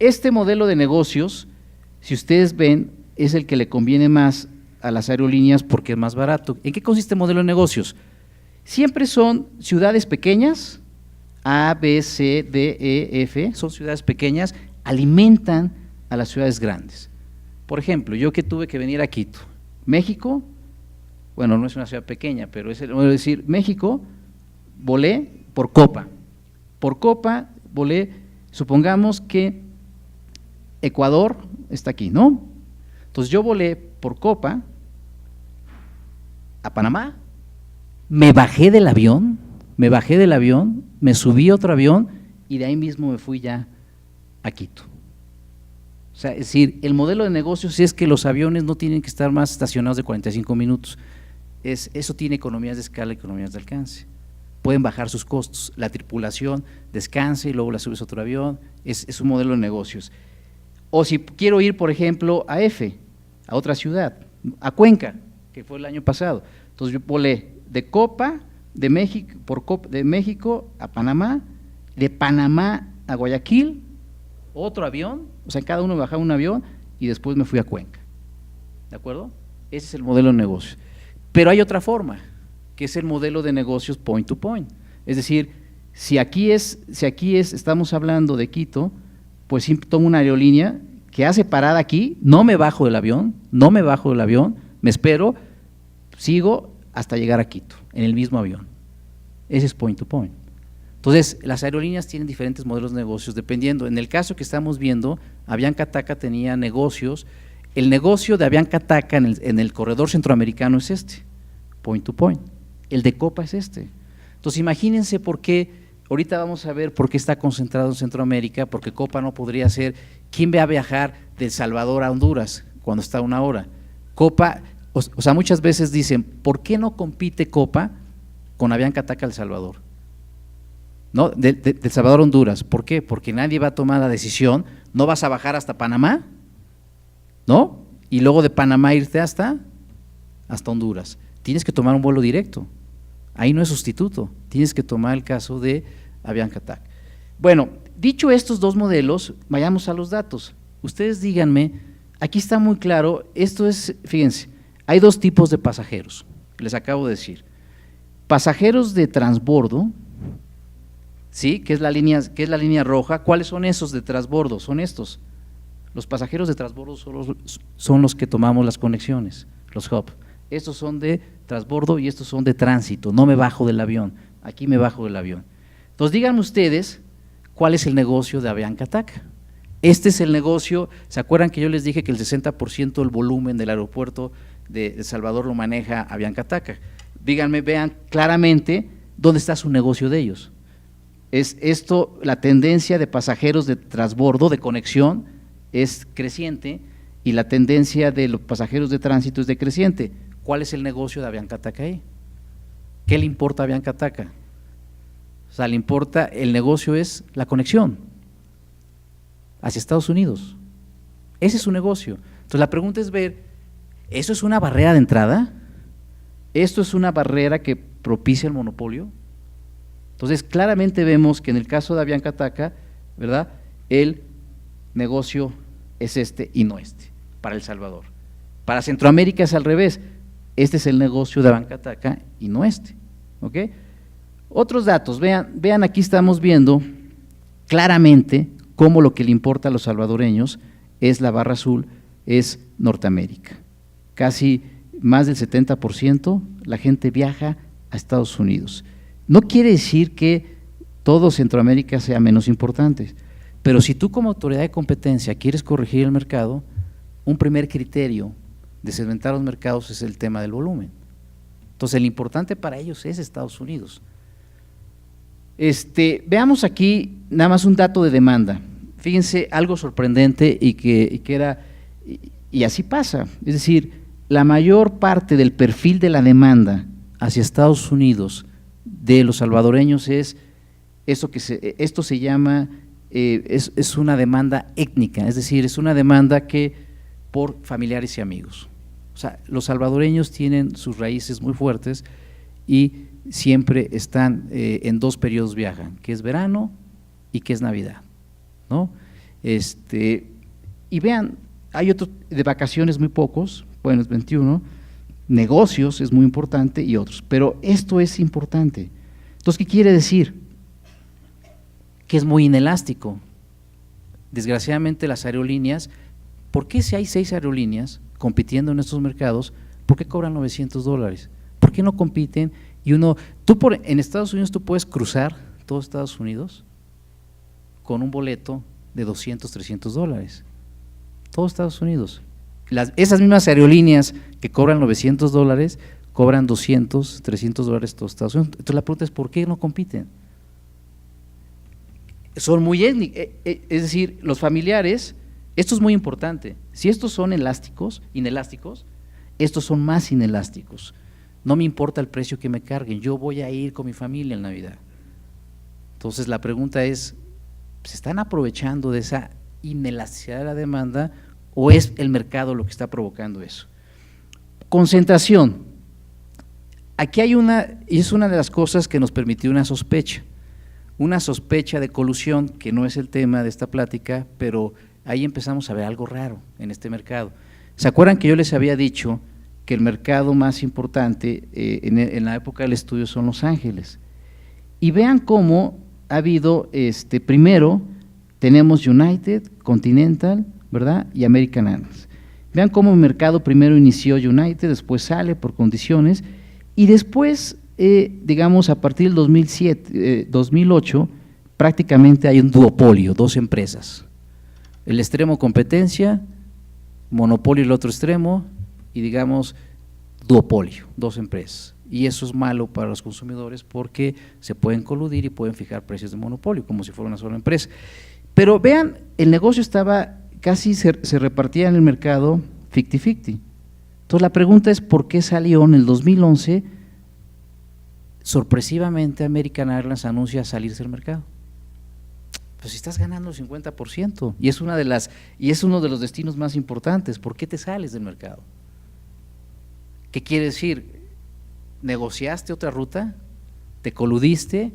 Este modelo de negocios, si ustedes ven, es el que le conviene más a las aerolíneas porque es más barato. ¿En qué consiste el modelo de negocios? Siempre son ciudades pequeñas, A, B, C, D, E, F, son ciudades pequeñas, alimentan a las ciudades grandes. Por ejemplo, yo que tuve que venir a Quito, México, bueno, no es una ciudad pequeña, pero es decir, México, volé por Copa volé, supongamos que Ecuador está aquí, ¿no? Entonces yo volé por Copa a Panamá, me bajé del avión, me subí a otro avión y de ahí mismo me fui ya a Quito. O sea, es decir, el modelo de negocios es que los aviones no tienen que estar más estacionados de 45 minutos. Eso tiene economías de escala, economías de alcance. Pueden bajar sus costos, la tripulación descansa y luego la subes a otro avión, es un modelo de negocios. O si quiero ir, por ejemplo, a F, a otra ciudad, a Cuenca, que fue el año pasado, entonces yo volé de Copa, de México a Panamá, de Panamá a Guayaquil, otro avión, o sea, cada uno bajaba un avión y después me fui a Cuenca, ¿de acuerdo? Ese es el modelo de negocios. Pero hay otra forma, que es el modelo de negocios point to point, es decir, si aquí estamos hablando de Quito, pues sí tomo una aerolínea que hace parada aquí, no me bajo del avión, me espero, sigo hasta llegar a Quito, en el mismo avión. Ese es point to point. Entonces, las aerolíneas tienen diferentes modelos de negocios dependiendo. En el caso que estamos viendo, Avianca-TACA tenía negocios. El negocio de Avianca-TACA en el corredor centroamericano es este, point to point. El de Copa es este. Entonces, imagínense por qué, ahorita vamos a ver por qué está concentrado en Centroamérica, porque Copa no podría ser, ¿quién va a viajar de El Salvador a Honduras cuando está a una hora? Copa, o sea, muchas veces dicen, ¿por qué no compite Copa con Avianca-TACA El Salvador? ¿No? De El Salvador a Honduras. ¿Por qué? Porque nadie va a tomar la decisión, no vas a bajar hasta Panamá, ¿no? Y luego de Panamá irte hasta Honduras. Tienes que tomar un vuelo directo. Ahí no es sustituto, tienes que tomar el caso de Avianca-TACA. Bueno, dicho estos dos modelos, vayamos a los datos. Ustedes díganme, aquí está muy claro, esto es, fíjense, hay dos tipos de pasajeros, les acabo de decir. Pasajeros de transbordo, ¿sí? ¿Qué es la línea roja? ¿Cuáles son esos de transbordo? Son estos. Los pasajeros de transbordo son los que tomamos las conexiones, los hubs. Estos son de transbordo y estos son de tránsito, no me bajo del avión, aquí me bajo del avión. Entonces díganme ustedes cuál es el negocio de Avianca-TACA. Este es el negocio, ¿se acuerdan que yo les dije que el 60% del volumen del aeropuerto de El Salvador lo maneja Avianca-TACA? Díganme, vean claramente dónde está su negocio de ellos. Es esto, la tendencia de pasajeros de transbordo, de conexión, es creciente y la tendencia de los pasajeros de tránsito es decreciente. ¿Cuál es el negocio de Avianca-TACA ahí? ¿Qué le importa a Avianca-TACA? O sea, le importa, el negocio es la conexión hacia Estados Unidos. Ese es su negocio. Entonces la pregunta es ver, ¿eso es una barrera de entrada? ¿Esto es una barrera que propicia el monopolio? Entonces claramente vemos que en el caso de Avianca-TACA, ¿verdad?, el negocio es este y no este, para El Salvador. Para Centroamérica es al revés, este es el negocio de Avianca-TACA y no este, ¿ok? Otros datos, vean aquí estamos viendo claramente cómo lo que le importa a los salvadoreños es la barra azul, es Norteamérica. Casi más del 70% la gente viaja a Estados Unidos. No quiere decir que todo Centroamérica sea menos importante, pero si tú como autoridad de competencia quieres corregir el mercado, un primer criterio de segmentar los mercados es el tema del volumen. Entonces, lo importante para ellos es Estados Unidos. Veamos aquí nada más un dato de demanda. Fíjense, algo sorprendente y que era Y así pasa, es decir, la mayor parte del perfil de la demanda hacia Estados Unidos de los salvadoreños es esto se llama, es una demanda étnica, es decir, es una demanda que por familiares y amigos. O sea, los salvadoreños tienen sus raíces muy fuertes y siempre están en dos periodos viajan, que es verano y que es Navidad, ¿no? Y vean, hay otros de vacaciones muy pocos, bueno, es 21, negocios es muy importante y otros, pero esto es importante. Entonces, ¿qué quiere decir? Que es muy inelástico. Desgraciadamente las aerolíneas, ¿por qué si hay 6 aerolíneas compitiendo en estos mercados, por qué cobran $900? ¿Por qué no compiten? Y en Estados Unidos tú puedes cruzar todo Estados Unidos con un boleto de $200, $300, todo Estados Unidos. Esas mismas aerolíneas que cobran $900 cobran $200, $300 todo Estados Unidos. Entonces la pregunta es, ¿por qué no compiten? Son muy étnicos, es decir, los familiares, esto es muy importante, si estos son inelásticos, estos son más inelásticos. No me importa el precio que me carguen, yo voy a ir con mi familia en Navidad. Entonces la pregunta es, ¿se están aprovechando de esa inelasticidad de la demanda o es el mercado lo que está provocando eso? Concentración. Aquí hay y es una de las cosas que nos permitió una sospecha de colusión, que no es el tema de esta plática, pero ahí empezamos a ver algo raro en este mercado. ¿Se acuerdan que yo les había dicho que el mercado más importante en la época del estudio son Los Ángeles? Y vean cómo ha habido, primero tenemos United, Continental, ¿verdad? Y American Airlines. Vean cómo el mercado primero inició United, después sale por condiciones y después, digamos, a partir del 2008, prácticamente hay un duopolio, 2 empresas. El extremo competencia, monopolio el otro extremo y digamos duopolio, 2 empresas. Y eso es malo para los consumidores porque se pueden coludir y pueden fijar precios de monopolio como si fuera una sola empresa. Pero vean, el negocio estaba casi se repartía en el mercado 50-50. Entonces la pregunta es ¿por qué salió en el 2011 sorpresivamente American Airlines anuncia salirse del mercado? Pues si estás ganando el 50% y es uno de los destinos más importantes, ¿por qué te sales del mercado? ¿Qué quiere decir? ¿Negociaste otra ruta? ¿Te coludiste?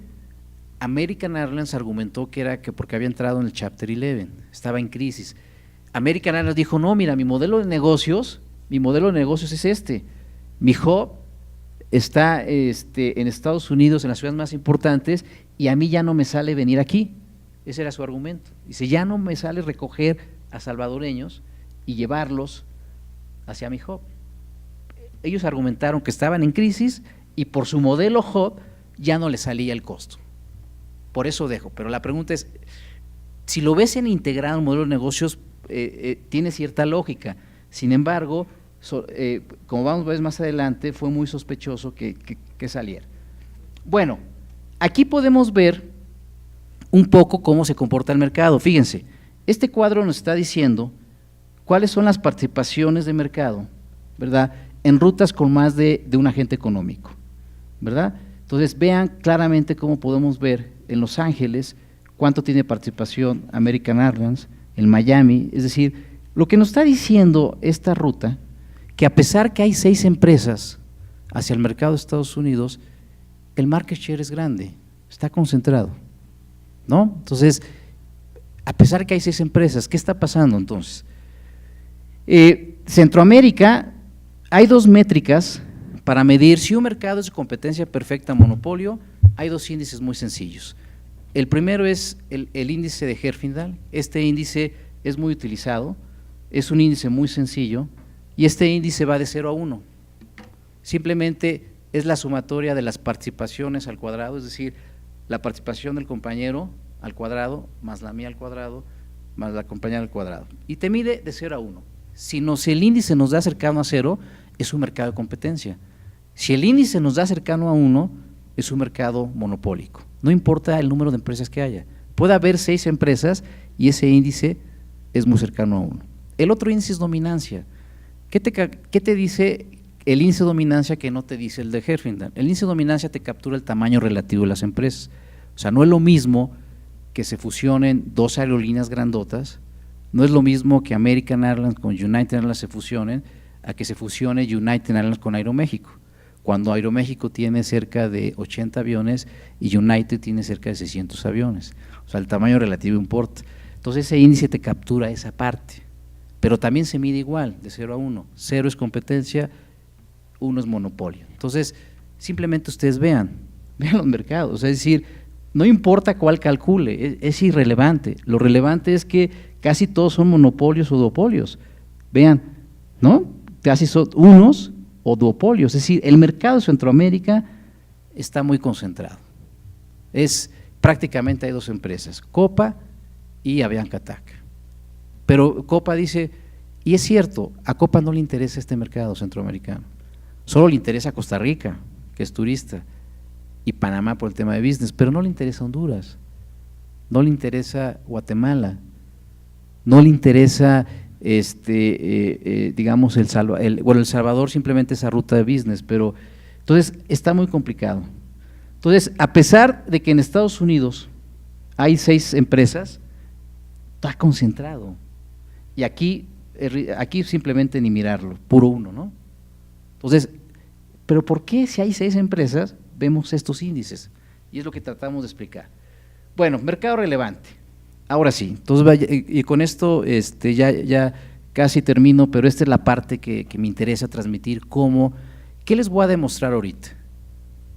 American Airlines argumentó que era que porque había entrado en el Chapter 11, estaba en crisis. American Airlines dijo, no, mira, mi modelo de negocios es este, mi hub está en Estados Unidos, en las ciudades más importantes, y a mí ya no me sale venir aquí. Ese era su argumento. Dice, ya no me sale recoger a salvadoreños y llevarlos hacia mi hub. Ellos argumentaron que estaban en crisis y por su modelo hub ya no les salía el costo. Por eso dejo, pero la pregunta es, si lo ves en integrado en modelo de negocios, tiene cierta lógica. Sin embargo, como vamos a ver más adelante, fue muy sospechoso que saliera. Bueno, aquí podemos ver un poco cómo se comporta el mercado. Fíjense, este cuadro nos está diciendo cuáles son las participaciones de mercado, ¿verdad?, en rutas con más de un agente económico, ¿verdad? Entonces vean claramente cómo podemos ver en Los Ángeles cuánto tiene participación American Airlines, en Miami, es decir, lo que nos está diciendo esta ruta, que a pesar que hay 6 empresas hacia el mercado de Estados Unidos, el market share es grande, está concentrado, ¿no? Entonces, a pesar que hay 6 empresas, ¿qué está pasando entonces? Centroamérica, hay 2 métricas para medir si un mercado es de competencia perfecta, monopolio. Hay 2 índices muy sencillos. El primero es el índice de Herfindahl. Este índice es muy utilizado, es un índice muy sencillo y este índice va de 0 a 1. Simplemente es la sumatoria de las participaciones al cuadrado, es decir, la participación del compañero al cuadrado más la mía al cuadrado más la compañera al cuadrado. Y te mide de 0 a 1. Si el índice nos da cercano a 0, es un mercado de competencia. Si el índice nos da cercano a 1, es un mercado monopólico. No importa el número de empresas que haya. Puede haber 6 empresas y ese índice es muy cercano a 1. El otro índice es dominancia. ¿Qué te dice el índice de dominancia que no te dice el de Herfindahl? El índice de dominancia te captura el tamaño relativo de las empresas. O sea, no es lo mismo que se fusionen dos aerolíneas grandotas, no es lo mismo que American Airlines con United Airlines se fusionen, a que se fusione United Airlines con Aeroméxico, cuando Aeroméxico tiene cerca de 80 aviones y United tiene cerca de 600 aviones. O sea, el tamaño relativo importa. Entonces ese índice te captura esa parte, pero también se mide igual, de 0 a 1. 0 es competencia, 1 es monopolio. Entonces, simplemente ustedes vean los mercados, es decir, no importa cuál calcule, es irrelevante. Lo relevante es que casi todos son monopolios o duopolios. Vean, ¿no? Casi son unos o duopolios, es decir, el mercado de Centroamérica está muy concentrado. Prácticamente hay dos empresas, Copa y Avianca TAC. Pero Copa dice, y es cierto, a Copa no le interesa este mercado centroamericano, solo le interesa Costa Rica, que es turista, y Panamá por el tema de business, pero no le interesa Honduras, no le interesa Guatemala, no le interesa digamos El Salvador, simplemente esa ruta de business, pero entonces está muy complicado. Entonces, a pesar de que en Estados Unidos hay 6 empresas, está concentrado, y aquí simplemente ni mirarlo, puro 1, ¿no? Entonces, pero ¿por qué si hay 6 empresas vemos estos índices? Y es lo que tratamos de explicar. Bueno, mercado relevante. Ahora sí, entonces y con esto ya casi termino, pero esta es la parte que me interesa transmitir. ¿Qué les voy a demostrar ahorita?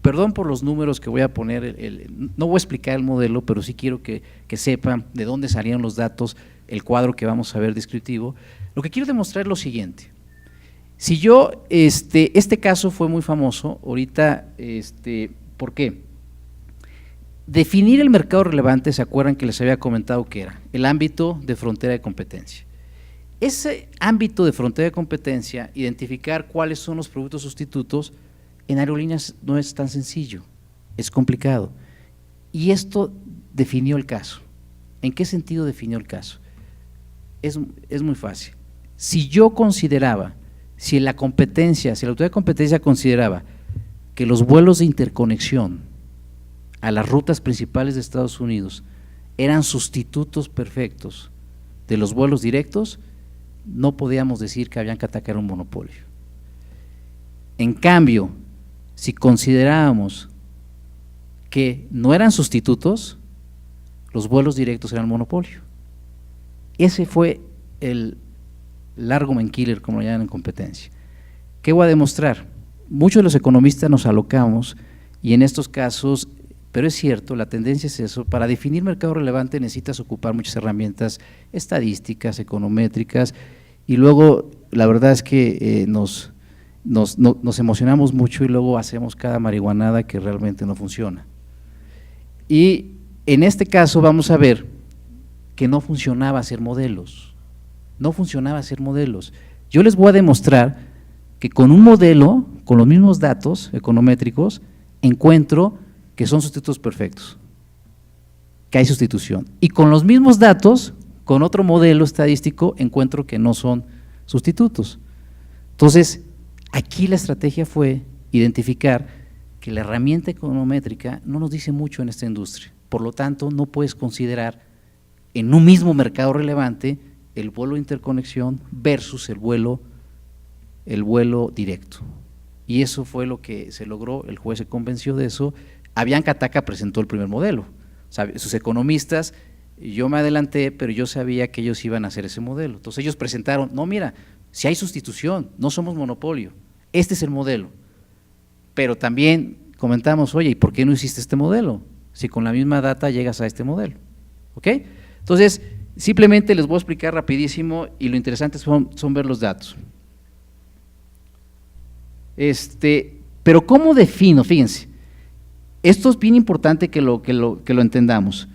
Perdón por los números que voy a poner, no voy a explicar el modelo, pero sí quiero que sepan de dónde salieron los datos, el cuadro que vamos a ver descriptivo. Lo que quiero demostrar es lo siguiente. Si yo, este caso fue muy famoso, ahorita, ¿por qué? Definir el mercado relevante, ¿se acuerdan que les había comentado que era? El ámbito de frontera de competencia. Ese ámbito de frontera de competencia, identificar cuáles son los productos sustitutos, en aerolíneas no es tan sencillo, es complicado. Y esto definió el caso. ¿En qué sentido definió el caso? Es muy fácil. Si yo consideraba, si la autoridad de competencia consideraba que los vuelos de interconexión a las rutas principales de Estados Unidos eran sustitutos perfectos de los vuelos directos, no podíamos decir que Avianca TAC era un monopolio. En cambio, si considerábamos que no eran sustitutos, los vuelos directos eran monopolio. Ese fue el argument killer, como lo llaman en competencia. ¿Qué voy a demostrar? Muchos de los economistas nos alocamos y en estos casos, pero es cierto, la tendencia es eso. Para definir mercado relevante necesitas ocupar muchas herramientas estadísticas, econométricas, y luego la verdad es que nos emocionamos mucho y luego hacemos cada marihuanada que realmente no funciona. Y en este caso vamos a ver que no funcionaba hacer modelos, Yo les voy a demostrar que con un modelo, con los mismos datos econométricos, encuentro que son sustitutos perfectos, que hay sustitución. Y con los mismos datos, con otro modelo estadístico, encuentro que no son sustitutos. Entonces, aquí la estrategia fue identificar que la herramienta econométrica no nos dice mucho en esta industria. Por lo tanto, no puedes considerar en un mismo mercado relevante el vuelo de interconexión versus el vuelo directo. Y eso fue lo que se logró, el juez se convenció de eso. Avianca TAC presentó el primer modelo, sus economistas, yo me adelanté, pero yo sabía que ellos iban a hacer ese modelo. Entonces ellos presentaron, no, mira, si hay sustitución, no somos monopolio, este es el modelo. Pero también comentamos, oye, ¿y por qué no hiciste este modelo? Si con la misma data llegas a este modelo, ¿ok? Entonces, simplemente les voy a explicar rapidísimo y lo interesante son ver los datos. Pero ¿cómo defino? Fíjense, esto es bien importante que lo entendamos.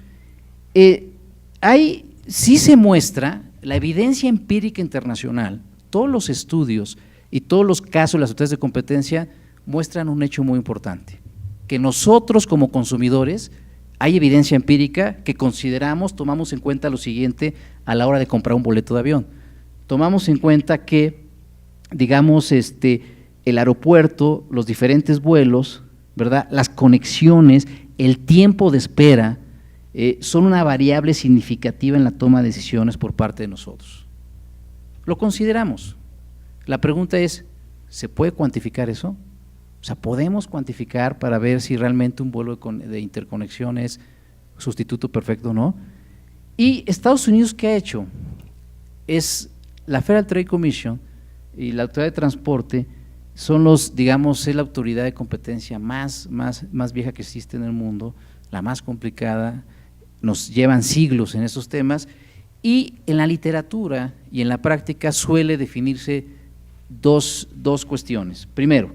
Sí se muestra la evidencia empírica internacional, todos los estudios y todos los casos de las autoridades de competencia muestran un hecho muy importante, que nosotros como consumidores hay evidencia empírica que consideramos, tomamos en cuenta lo siguiente a la hora de comprar un boleto de avión. tomamos en cuenta que, digamos, el aeropuerto, los diferentes vuelos, ¿verdad?, las conexiones, el tiempo de espera, son una variable significativa en la toma de decisiones por parte de nosotros. Lo consideramos. La pregunta es, ¿se puede cuantificar eso? O sea, ¿podemos cuantificar para ver si realmente un vuelo de interconexión es sustituto perfecto o no? Y Estados Unidos, ¿qué ha hecho? Es la Federal Trade Commission y la Autoridad de Transporte son digamos, es la autoridad de competencia más vieja que existe en el mundo, la más complicada, nos llevan siglos en esos temas, y en la literatura y en la práctica suele definirse dos cuestiones. Primero,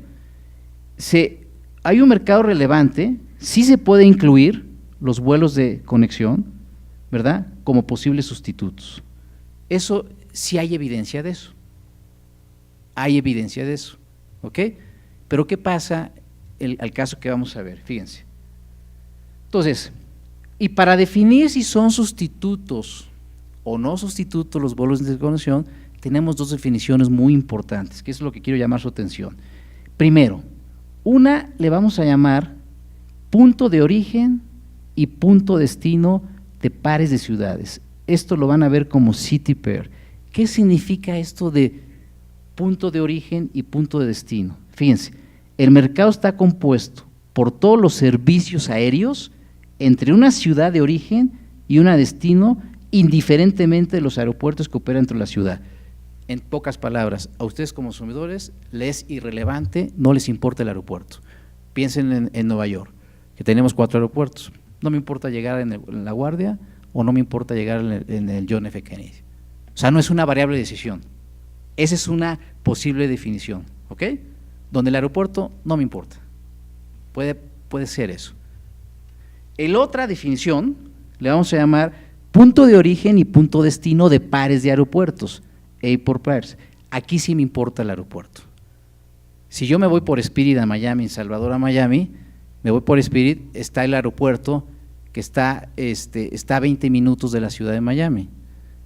hay un mercado relevante, sí se puede incluir los vuelos de conexión, ¿verdad?, como posibles sustitutos. Eso sí hay evidencia de eso, ¿ok? Pero ¿qué pasa al caso que vamos a ver? Fíjense. Entonces, y para definir si son sustitutos o no sustitutos los vuelos de interconexión, tenemos dos definiciones muy importantes, que es lo que quiero llamar su atención. Primero, una le vamos a llamar punto de origen y punto destino de pares de ciudades. Esto lo van a ver como city pair. ¿Qué significa esto de punto de origen y punto de destino? Fíjense, el mercado está compuesto por todos los servicios aéreos entre una ciudad de origen y una destino, indiferentemente de los aeropuertos que operan dentro de la ciudad. En pocas palabras, a ustedes como consumidores les es irrelevante, no les importa el aeropuerto. Piensen en Nueva York, que tenemos 4 aeropuertos. No me importa llegar en La Guardia o no me importa llegar en el John F. Kennedy. O sea, no es una variable de decisión. Esa es una posible definición, ¿ok? Donde el aeropuerto no me importa. Puede ser eso. La otra definición le vamos a llamar punto de origen y punto destino de pares de aeropuertos, airport pairs. Aquí sí me importa el aeropuerto. Si yo me voy por Spirit a Miami, en Salvador a Miami, me voy por Spirit, está el aeropuerto que está a 20 minutos de la ciudad de Miami.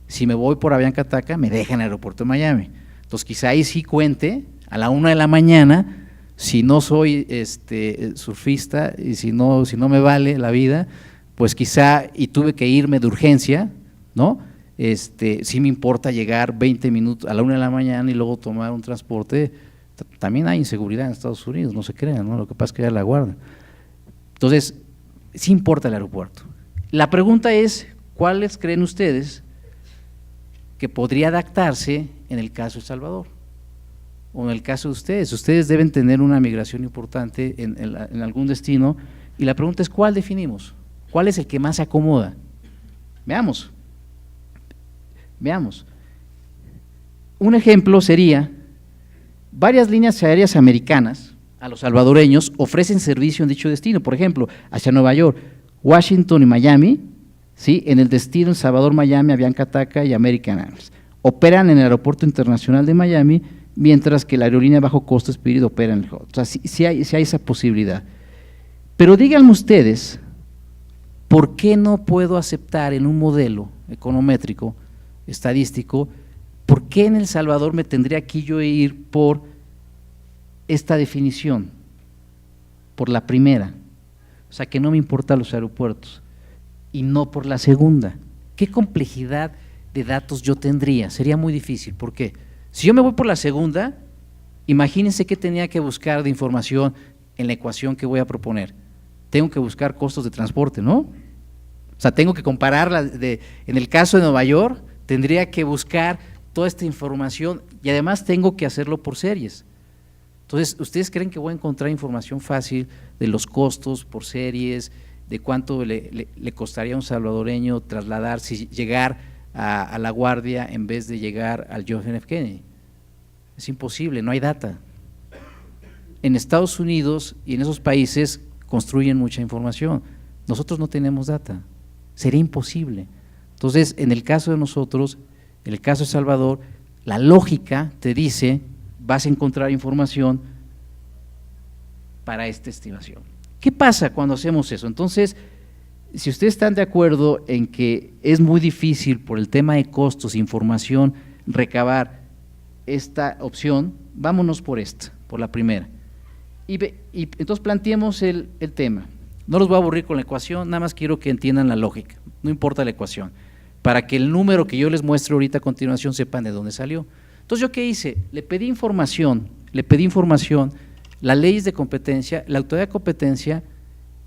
Si me voy por Avianca Taca, me dejan en el aeropuerto de Miami. Entonces quizá ahí sí cuente a la 1 de la mañana, si no soy surfista y si no me vale la vida, pues quizá, y tuve que irme de urgencia, ¿no? Sí me importa llegar 20 minutos a la 1 de la mañana y luego tomar un transporte. También hay inseguridad en Estados Unidos, no se crean, ¿no? Lo que pasa es que hay la guardia. Entonces, sí importa el aeropuerto. La pregunta es, ¿cuáles creen ustedes que podría adaptarse en el caso de El Salvador? O en el caso de ustedes deben tener una migración importante en algún destino, y la pregunta es, ¿cuál definimos? ¿Cuál es el que más se acomoda? Veamos. Un ejemplo sería, varias líneas aéreas americanas a los salvadoreños ofrecen servicio en dicho destino, por ejemplo, hacia Nueva York, Washington y Miami, ¿sí? En el destino El Salvador, Miami, Avianca Taca y American Airlines. Operan en el Aeropuerto Internacional de Miami, mientras que la aerolínea de bajo costo Spirit opera en el hub. O sea, sí hay esa posibilidad. Pero díganme ustedes, ¿por qué no puedo aceptar en un modelo econométrico, estadístico, por qué en El Salvador me tendría aquí yo ir por esta definición? Por la primera, o sea, que no me importan los aeropuertos, y no por la segunda. ¿Qué complejidad de datos yo tendría? Sería muy difícil. ¿Por qué? Si yo me voy por la segunda, imagínense qué tenía que buscar de información en la ecuación que voy a proponer. Tengo que buscar costos de transporte, ¿no? O sea, tengo que compararla. En el caso de Nueva York, tendría que buscar toda esta información y además tengo que hacerlo por series. Entonces, ¿ustedes creen que voy a encontrar información fácil de los costos por series, de cuánto le costaría a un salvadoreño trasladarse, llegar a La Guardia en vez de llegar al John F. Kennedy? Es imposible, no hay data. En Estados Unidos y en esos países construyen mucha información, nosotros no tenemos data, sería imposible. Entonces, en el caso de nosotros, en el caso de Salvador, la lógica te dice, vas a encontrar información para esta estimación. ¿Qué pasa cuando hacemos eso? Entonces, si ustedes están de acuerdo en que es muy difícil por el tema de costos, información, recabar esta opción, vámonos por esta, por la primera. Y entonces planteemos el tema. No los voy a aburrir con la ecuación, nada más quiero que entiendan la lógica, no importa la ecuación, para que el número que yo les muestre ahorita a continuación sepan de dónde salió. Entonces, ¿yo qué hice? Le pedí información, las leyes de competencia, la autoridad de competencia,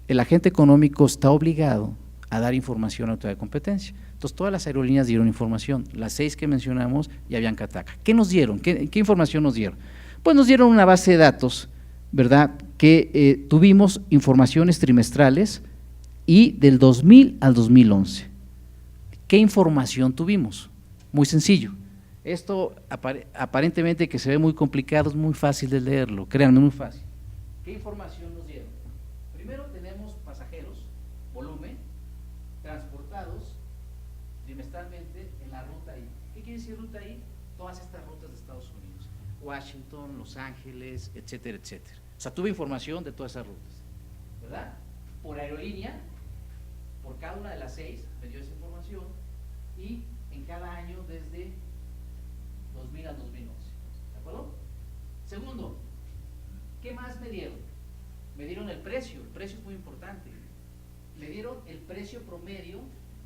el agente económico está obligado a dar información a la autoridad de competencia. Entonces, todas las aerolíneas dieron información, las 6 que mencionamos y Avianca TACA. ¿Qué nos dieron? ¿Qué información nos dieron? Pues nos dieron una base de datos, ¿verdad?, que tuvimos informaciones trimestrales y del 2000 al 2011. ¿Qué información tuvimos? Muy sencillo. Esto aparentemente que se ve muy complicado, es muy fácil de leerlo, créanme, muy fácil. ¿Qué información nos dieron? Primero tenemos pasajeros, volumen, transportados trimestralmente en la ruta I. ¿Qué quiere decir ruta I? Todas estas rutas de Estados Unidos, Washington, Los Ángeles, etcétera, etcétera. O sea, tuve información de todas esas rutas, ¿verdad? Por aerolínea, por cada una de las 6 me dio esa información y en cada año desde 2000 al 2011, ¿de acuerdo? Segundo, ¿qué más me dieron? Me dieron el precio es muy importante. Me dieron el precio promedio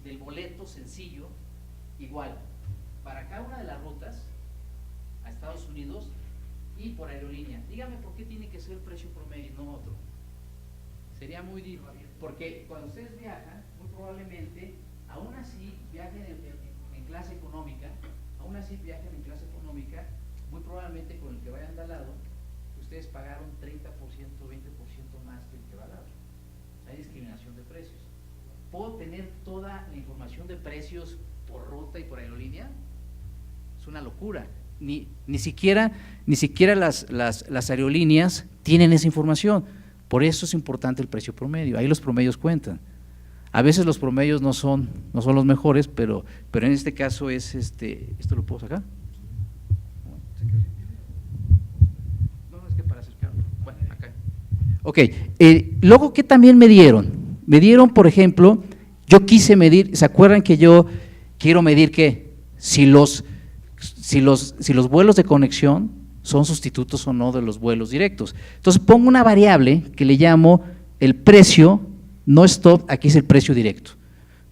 del boleto sencillo, igual, para cada una de las rutas a Estados Unidos y por aerolínea. Dígame por qué tiene que ser el precio promedio, no otro. Sería muy difícil, porque cuando ustedes viajan, muy probablemente, aún así viajen en clase económica, muy probablemente con el que vayan de al lado, ustedes pagaron 30%, 20% más que el que va al lado. O sea, hay discriminación de precios. ¿Puedo tener toda la información de precios por ruta y por aerolínea? Es una locura. Ni siquiera las aerolíneas tienen esa información. Por eso es importante el precio promedio. Ahí los promedios cuentan. A veces los promedios no son los mejores, pero en este caso es ¿esto lo puedo sacar? No, es que para acercarlo. Bueno, acá. Ok, luego, ¿qué también me dieron? Me dieron, por ejemplo, yo quise medir, ¿se acuerdan que yo quiero medir qué? Si los vuelos de conexión son sustitutos o no de los vuelos directos. Entonces pongo una variable que le llamo el precio, no stop, aquí es el precio directo,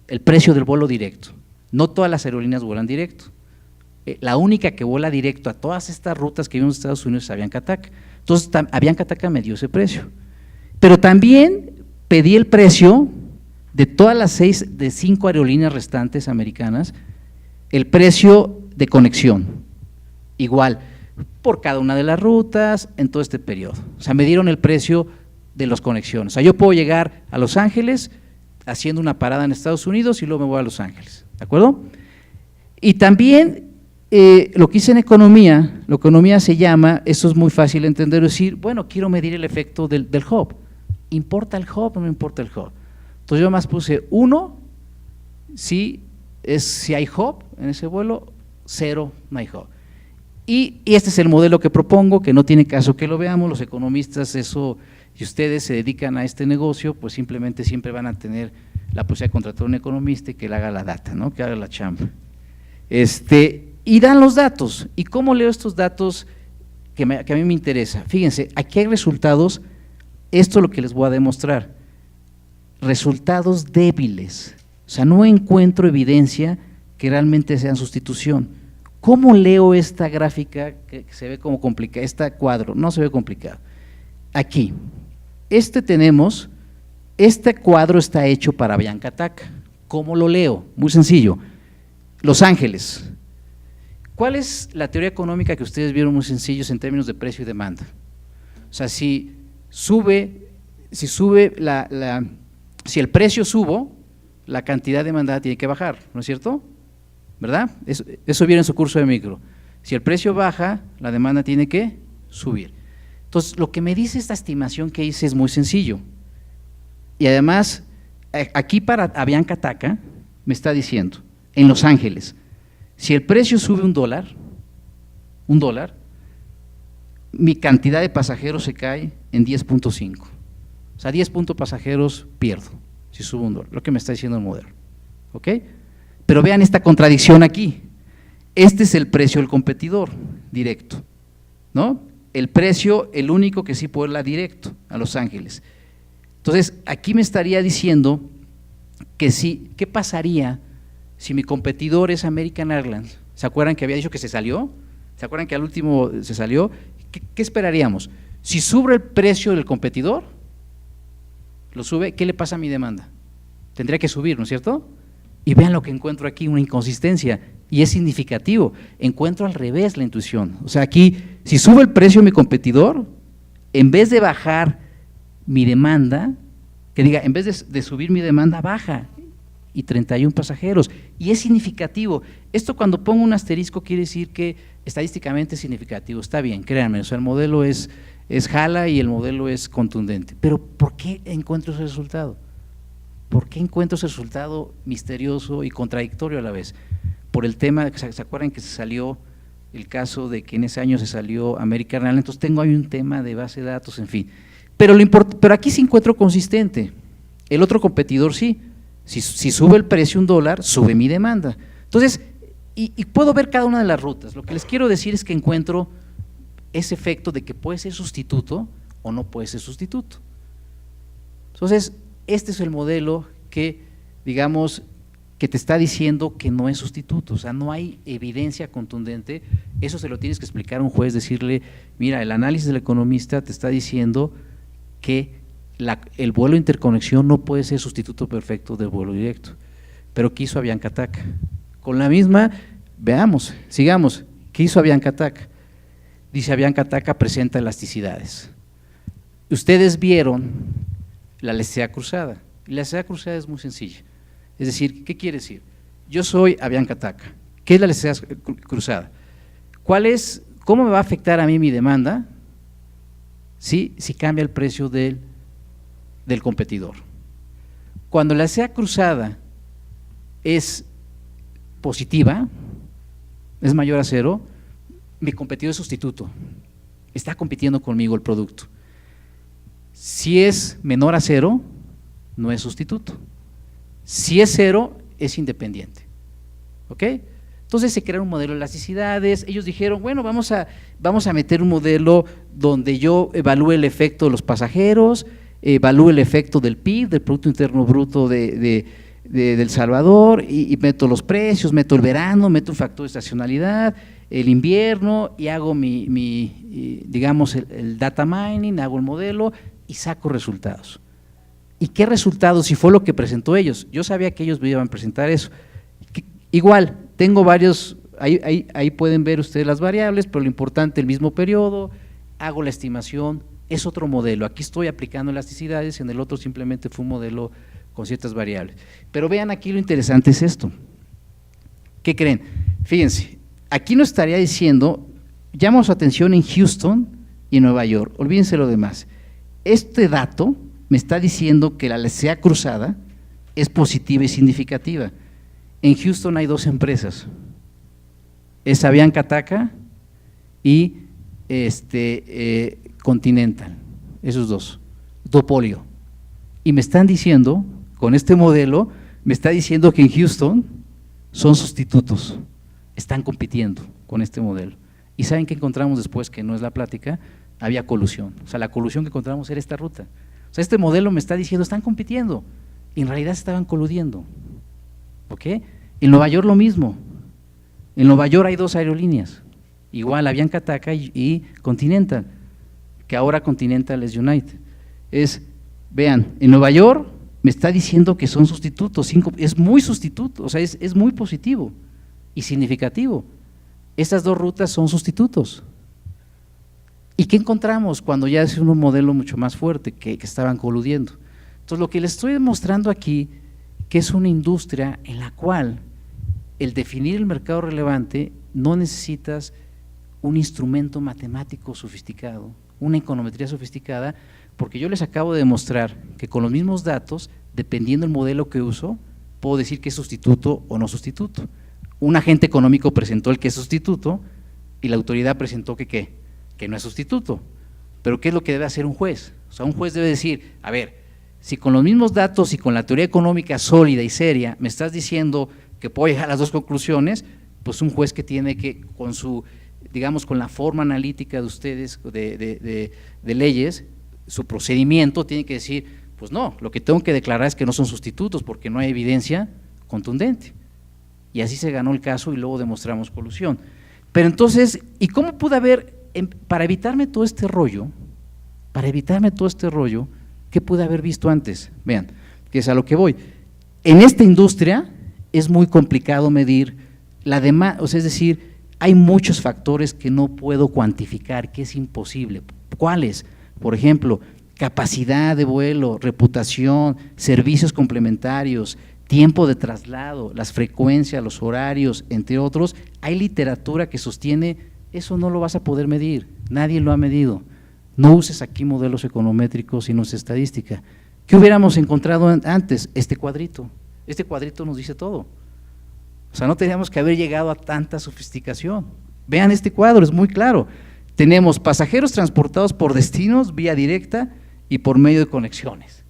el precio del vuelo directo. No todas las aerolíneas vuelan directo. La única que vuela directo a todas estas rutas que vimos en Estados Unidos es Avianca TACA. Entonces Avianca TACA me dio ese precio. Pero también pedí el precio de todas las 5 aerolíneas restantes americanas, el precio de conexión, igual, por cada una de las rutas en todo este periodo. O sea, me dieron el precio de las conexiones. O sea, yo puedo llegar a Los Ángeles haciendo una parada en Estados Unidos y luego me voy a Los Ángeles, ¿de acuerdo? Y también lo que hice en economía, la economía se llama, esto es muy fácil de entender, decir, bueno, quiero medir el efecto del hub. ¿Importa el hub o no importa el hub? Entonces yo más puse 1, si hay hub en ese vuelo, 0, no hay hub. Y este es el modelo que propongo, que no tiene caso que lo veamos, los economistas, eso, si ustedes se dedican a este negocio, pues simplemente siempre van a tener la posibilidad de contratar a un economista y que le haga la data, ¿no?, que haga la chamba. Y dan los datos. ¿Y cómo leo estos datos que a mí me interesa? Fíjense, aquí hay resultados, esto es lo que les voy a demostrar, resultados débiles, o sea, no encuentro evidencia que realmente sean sustitución. ¿Cómo leo esta gráfica que se ve como complicada, este cuadro? No se ve complicado. Aquí, este cuadro está hecho para Avianca TACA. ¿Cómo lo leo? Muy sencillo. Los Ángeles. ¿Cuál es la teoría económica que ustedes vieron muy sencillos en términos de precio y demanda? O sea, si el precio subo, la cantidad demandada tiene que bajar, ¿no es cierto? ¿Verdad? Eso viene en su curso de micro. Si el precio baja, la demanda tiene que subir. Entonces, lo que me dice esta estimación que hice es muy sencillo. Y además, aquí para Avianca TACA me está diciendo, en Los Ángeles, si el precio sube $1, mi cantidad de pasajeros se cae en 10.5. O sea, 10 puntos pasajeros pierdo si sube $1, lo que me está diciendo el modelo. ¿Ok? Pero vean esta contradicción aquí. este es el precio del competidor directo, ¿no? El precio, el único que sí puede ir directo a Los Ángeles. Entonces, aquí me estaría diciendo que sí, ¿qué pasaría si mi competidor es American Airlines? ¿Se acuerdan que había dicho que se salió? ¿Se acuerdan que al último se salió? ¿Qué esperaríamos? Si sube el precio del competidor, lo sube, ¿qué le pasa a mi demanda? Tendría que subir, ¿no es cierto? Y vean lo que encuentro aquí, una inconsistencia, y es significativo. Encuentro al revés la intuición. O sea, aquí, si sube el precio de mi competidor, en vez de bajar mi demanda, que diga, en vez de subir mi demanda, baja, y 31 pasajeros, y es significativo. Esto cuando pongo un asterisco quiere decir que estadísticamente es significativo, está bien, créanme, o sea, el modelo es jala y el modelo es contundente, pero ¿por qué encuentro ese resultado? ¿Por qué encuentro ese resultado misterioso y contradictorio a la vez? Por el tema, ¿se acuerdan que se salió el caso de que en ese año se salió American Airlines? Entonces tengo ahí un tema de base de datos, en fin. Pero aquí sí encuentro consistente, el otro competidor sí. Si sube el precio $1, sube mi demanda. Entonces, y puedo ver cada una de las rutas. Lo que les quiero decir es que encuentro ese efecto de que puede ser sustituto o no puede ser sustituto. Entonces, este es el modelo que, digamos, que te está diciendo que no es sustituto, o sea, no hay evidencia contundente. Eso se lo tienes que explicar a un juez, decirle, mira, el análisis del economista te está diciendo que el vuelo de interconexión no puede ser sustituto perfecto del vuelo directo, pero ¿qué hizo Avianca TAC? Con la misma, veamos, sigamos, ¿qué hizo Avianca TAC? Dice Avianca TAC presenta elasticidades. Ustedes vieron la elasticidad cruzada, y la elasticidad cruzada es muy sencilla, es decir, ¿qué quiere decir? Yo soy Avianca TAC, ¿qué es la elasticidad cruzada? ¿Cómo me va a afectar a mí mi demanda si cambia el precio del competidor? Cuando la elasticidad cruzada es positiva, es mayor a 0, mi competidor es sustituto, está compitiendo conmigo el producto. Si es menor a 0, no es sustituto. Si es 0, es independiente. ¿Ok? Entonces se crearon un modelo de elasticidades. Ellos dijeron, bueno, vamos a meter un modelo donde yo evalúe el efecto de los pasajeros, evalúe el efecto del PIB, del Producto Interno Bruto de El Salvador, y meto los precios, meto el verano, meto un factor de estacionalidad, el invierno, y hago digamos, el data mining, hago el modelo y saco resultados. ¿Y qué resultados? Si fue lo que presentó ellos. Yo sabía que ellos me iban a presentar eso. Igual, tengo varios, ahí pueden ver ustedes las variables, pero lo importante, el mismo periodo, hago la estimación, es otro modelo. Aquí estoy aplicando elasticidades, en el otro simplemente fue un modelo con ciertas variables. Pero vean aquí lo interesante es esto. ¿Qué creen? Fíjense, aquí nos estaría diciendo, llamo su atención en Houston y en Nueva York, olvídense lo demás. Este dato me está diciendo que la elasticidad cruzada es positiva y significativa. En Houston hay 2 empresas, es Avianca TAC y Continental, esos 2, duopolio. Y me están diciendo, con este modelo, me está diciendo que en Houston son sustitutos, están compitiendo con este modelo. ¿Y saben qué encontramos después? Que no es la plática, había colusión. O sea, la colusión que encontramos era esta ruta. O sea, este modelo me está diciendo, están compitiendo, y en realidad estaban coludiendo. ¿Ok? En Nueva York lo mismo. En Nueva York hay 2 aerolíneas, igual Avianca TAC y Continental, que ahora Continental es United. Vean, en Nueva York me está diciendo que son sustitutos, es muy sustituto, o sea, es muy positivo y significativo. Estas 2 rutas son sustitutos. ¿Y qué encontramos cuando ya es un modelo mucho más fuerte, que estaban coludiendo? Entonces, lo que les estoy demostrando aquí, que es una industria en la cual el definir el mercado relevante no necesitas un instrumento matemático sofisticado, una econometría sofisticada, porque yo les acabo de demostrar que con los mismos datos, dependiendo del modelo que uso, puedo decir que es sustituto o no sustituto. Un agente económico presentó el que es sustituto y la autoridad presentó que no es sustituto. Pero ¿qué es lo que debe hacer un juez? O sea, un juez debe decir, a ver, si con los mismos datos y con la teoría económica sólida y seria me estás diciendo que puedo llegar a las 2 conclusiones, pues un juez que tiene que, con su, digamos, con la forma analítica de ustedes, de leyes, su procedimiento tiene que decir, pues no, lo que tengo que declarar es que no son sustitutos porque no hay evidencia contundente. Y así se ganó el caso y luego demostramos colusión. Pero entonces, ¿y cómo pude haber, para evitarme todo este rollo, qué pude haber visto antes? Vean, que es a lo que voy. En esta industria es muy complicado medir la demanda, o sea, es decir, hay muchos factores que no puedo cuantificar, que es imposible. ¿Cuáles? Por ejemplo, capacidad de vuelo, reputación, servicios complementarios, tiempo de traslado, las frecuencias, los horarios, entre otros. Hay literatura que sostiene, eso no lo vas a poder medir, nadie lo ha medido. No uses aquí modelos econométricos y no es estadística. ¿Qué hubiéramos encontrado antes? Este cuadrito nos dice todo. O sea, no teníamos que haber llegado a tanta sofisticación. Vean este cuadro, es muy claro. Tenemos pasajeros transportados por destinos, vía directa y por medio de conexiones,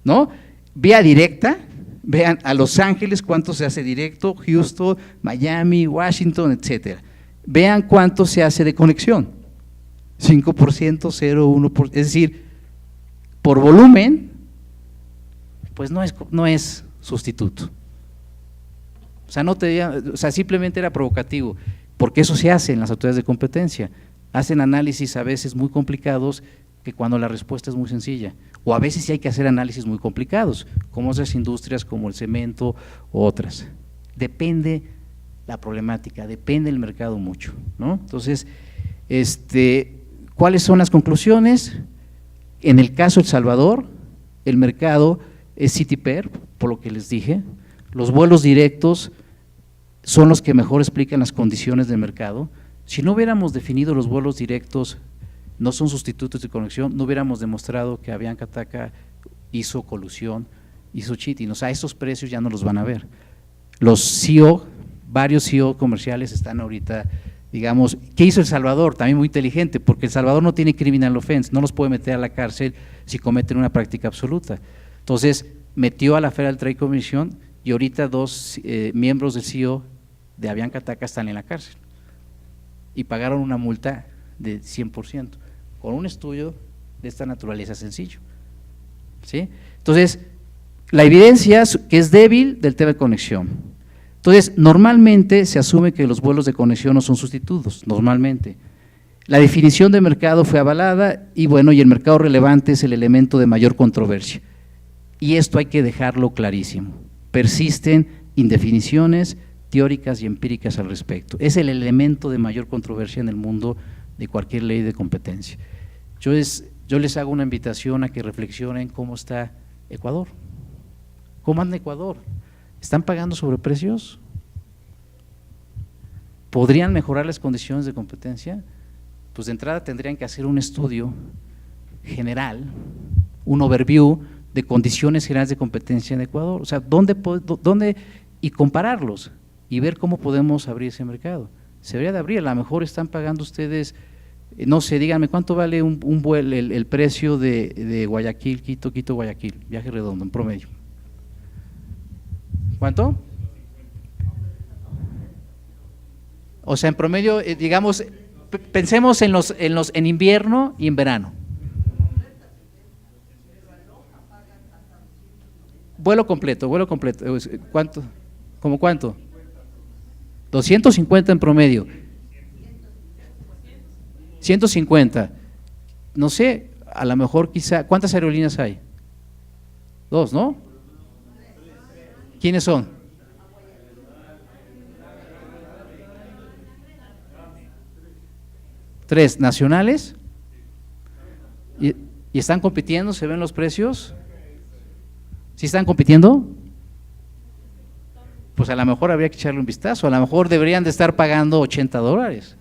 ¿no? Vía directa, vean a Los Ángeles cuánto se hace directo, Houston, Miami, Washington, etcétera. Vean cuánto se hace de conexión, 5%, 0,1%, es decir, por volumen, pues no es sustituto. O sea, simplemente era provocativo, porque eso se hace en las autoridades de competencia. Hacen análisis a veces muy complicados que cuando la respuesta es muy sencilla, o a veces sí hay que hacer análisis muy complicados, como otras industrias como el cemento u otras. Depende la problemática, depende el mercado mucho, ¿no? Entonces, ¿cuáles son las conclusiones? En el caso de El Salvador, el mercado es City Pair, por lo que les dije, los vuelos directos son los que mejor explican las condiciones del mercado. Si no hubiéramos definido los vuelos directos, no son sustitutos de conexión, no hubiéramos demostrado que Avianca TACA hizo colusión, hizo cheating, o sea, esos precios ya no los van a ver. Los CEO, varios CEO comerciales están ahorita, digamos, ¿qué hizo El Salvador? También muy inteligente, porque El Salvador no tiene criminal offense, no los puede meter a la cárcel si cometen una práctica absoluta. Entonces, metió a la Federal Trade Commission y ahorita 2 miembros del CEO de Avianca TACA están en la cárcel y pagaron una multa de 100%, con un estudio de esta naturaleza sencillo, ¿sí? Entonces, la evidencia que es débil del tema de conexión. Entonces, normalmente se asume que los vuelos de conexión no son sustitutos, normalmente. La definición de mercado fue avalada y bueno, y el mercado relevante es el elemento de mayor controversia. Y esto hay que dejarlo clarísimo. Persisten indefiniciones teóricas y empíricas al respecto. Es el elemento de mayor controversia en el mundo de cualquier ley de competencia. Yo les hago una invitación a que reflexionen cómo está Ecuador. ¿Cómo anda Ecuador? ¿Están pagando sobreprecios? ¿Podrían mejorar las condiciones de competencia? Pues de entrada tendrían que hacer un estudio general, un overview de condiciones generales de competencia en Ecuador, o sea, ¿dónde y compararlos y ver cómo podemos abrir ese mercado? Se debería de abrir, a lo mejor están pagando ustedes, no sé, díganme cuánto vale un vuelo, el precio de Guayaquil, Quito, Guayaquil, viaje redondo en promedio. ¿Cuánto? O sea, en promedio, digamos, pensemos en invierno y en verano. Vuelo completo, ¿cuánto? ¿Cómo cuánto? 250 en promedio. 150. No sé, a lo mejor quizá, ¿cuántas aerolíneas hay? 2, ¿no? ¿Quiénes son? ¿3 nacionales? ¿Y están compitiendo? ¿Se ven los precios? ¿Sí están compitiendo? Pues a lo mejor habría que echarle un vistazo, a lo mejor deberían de estar pagando $80.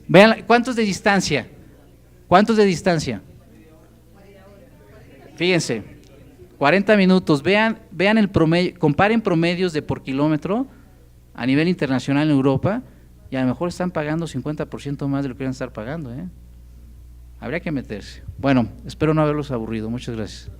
Vean, ¿cuántos de distancia? ¿Cuántos de distancia? Fíjense, 40 minutos, vean el promedio, comparen promedios de por kilómetro a nivel internacional en Europa y a lo mejor están pagando 50% más de lo que deberían estar pagando, Habría que meterse. Bueno, espero no haberlos aburrido, muchas gracias.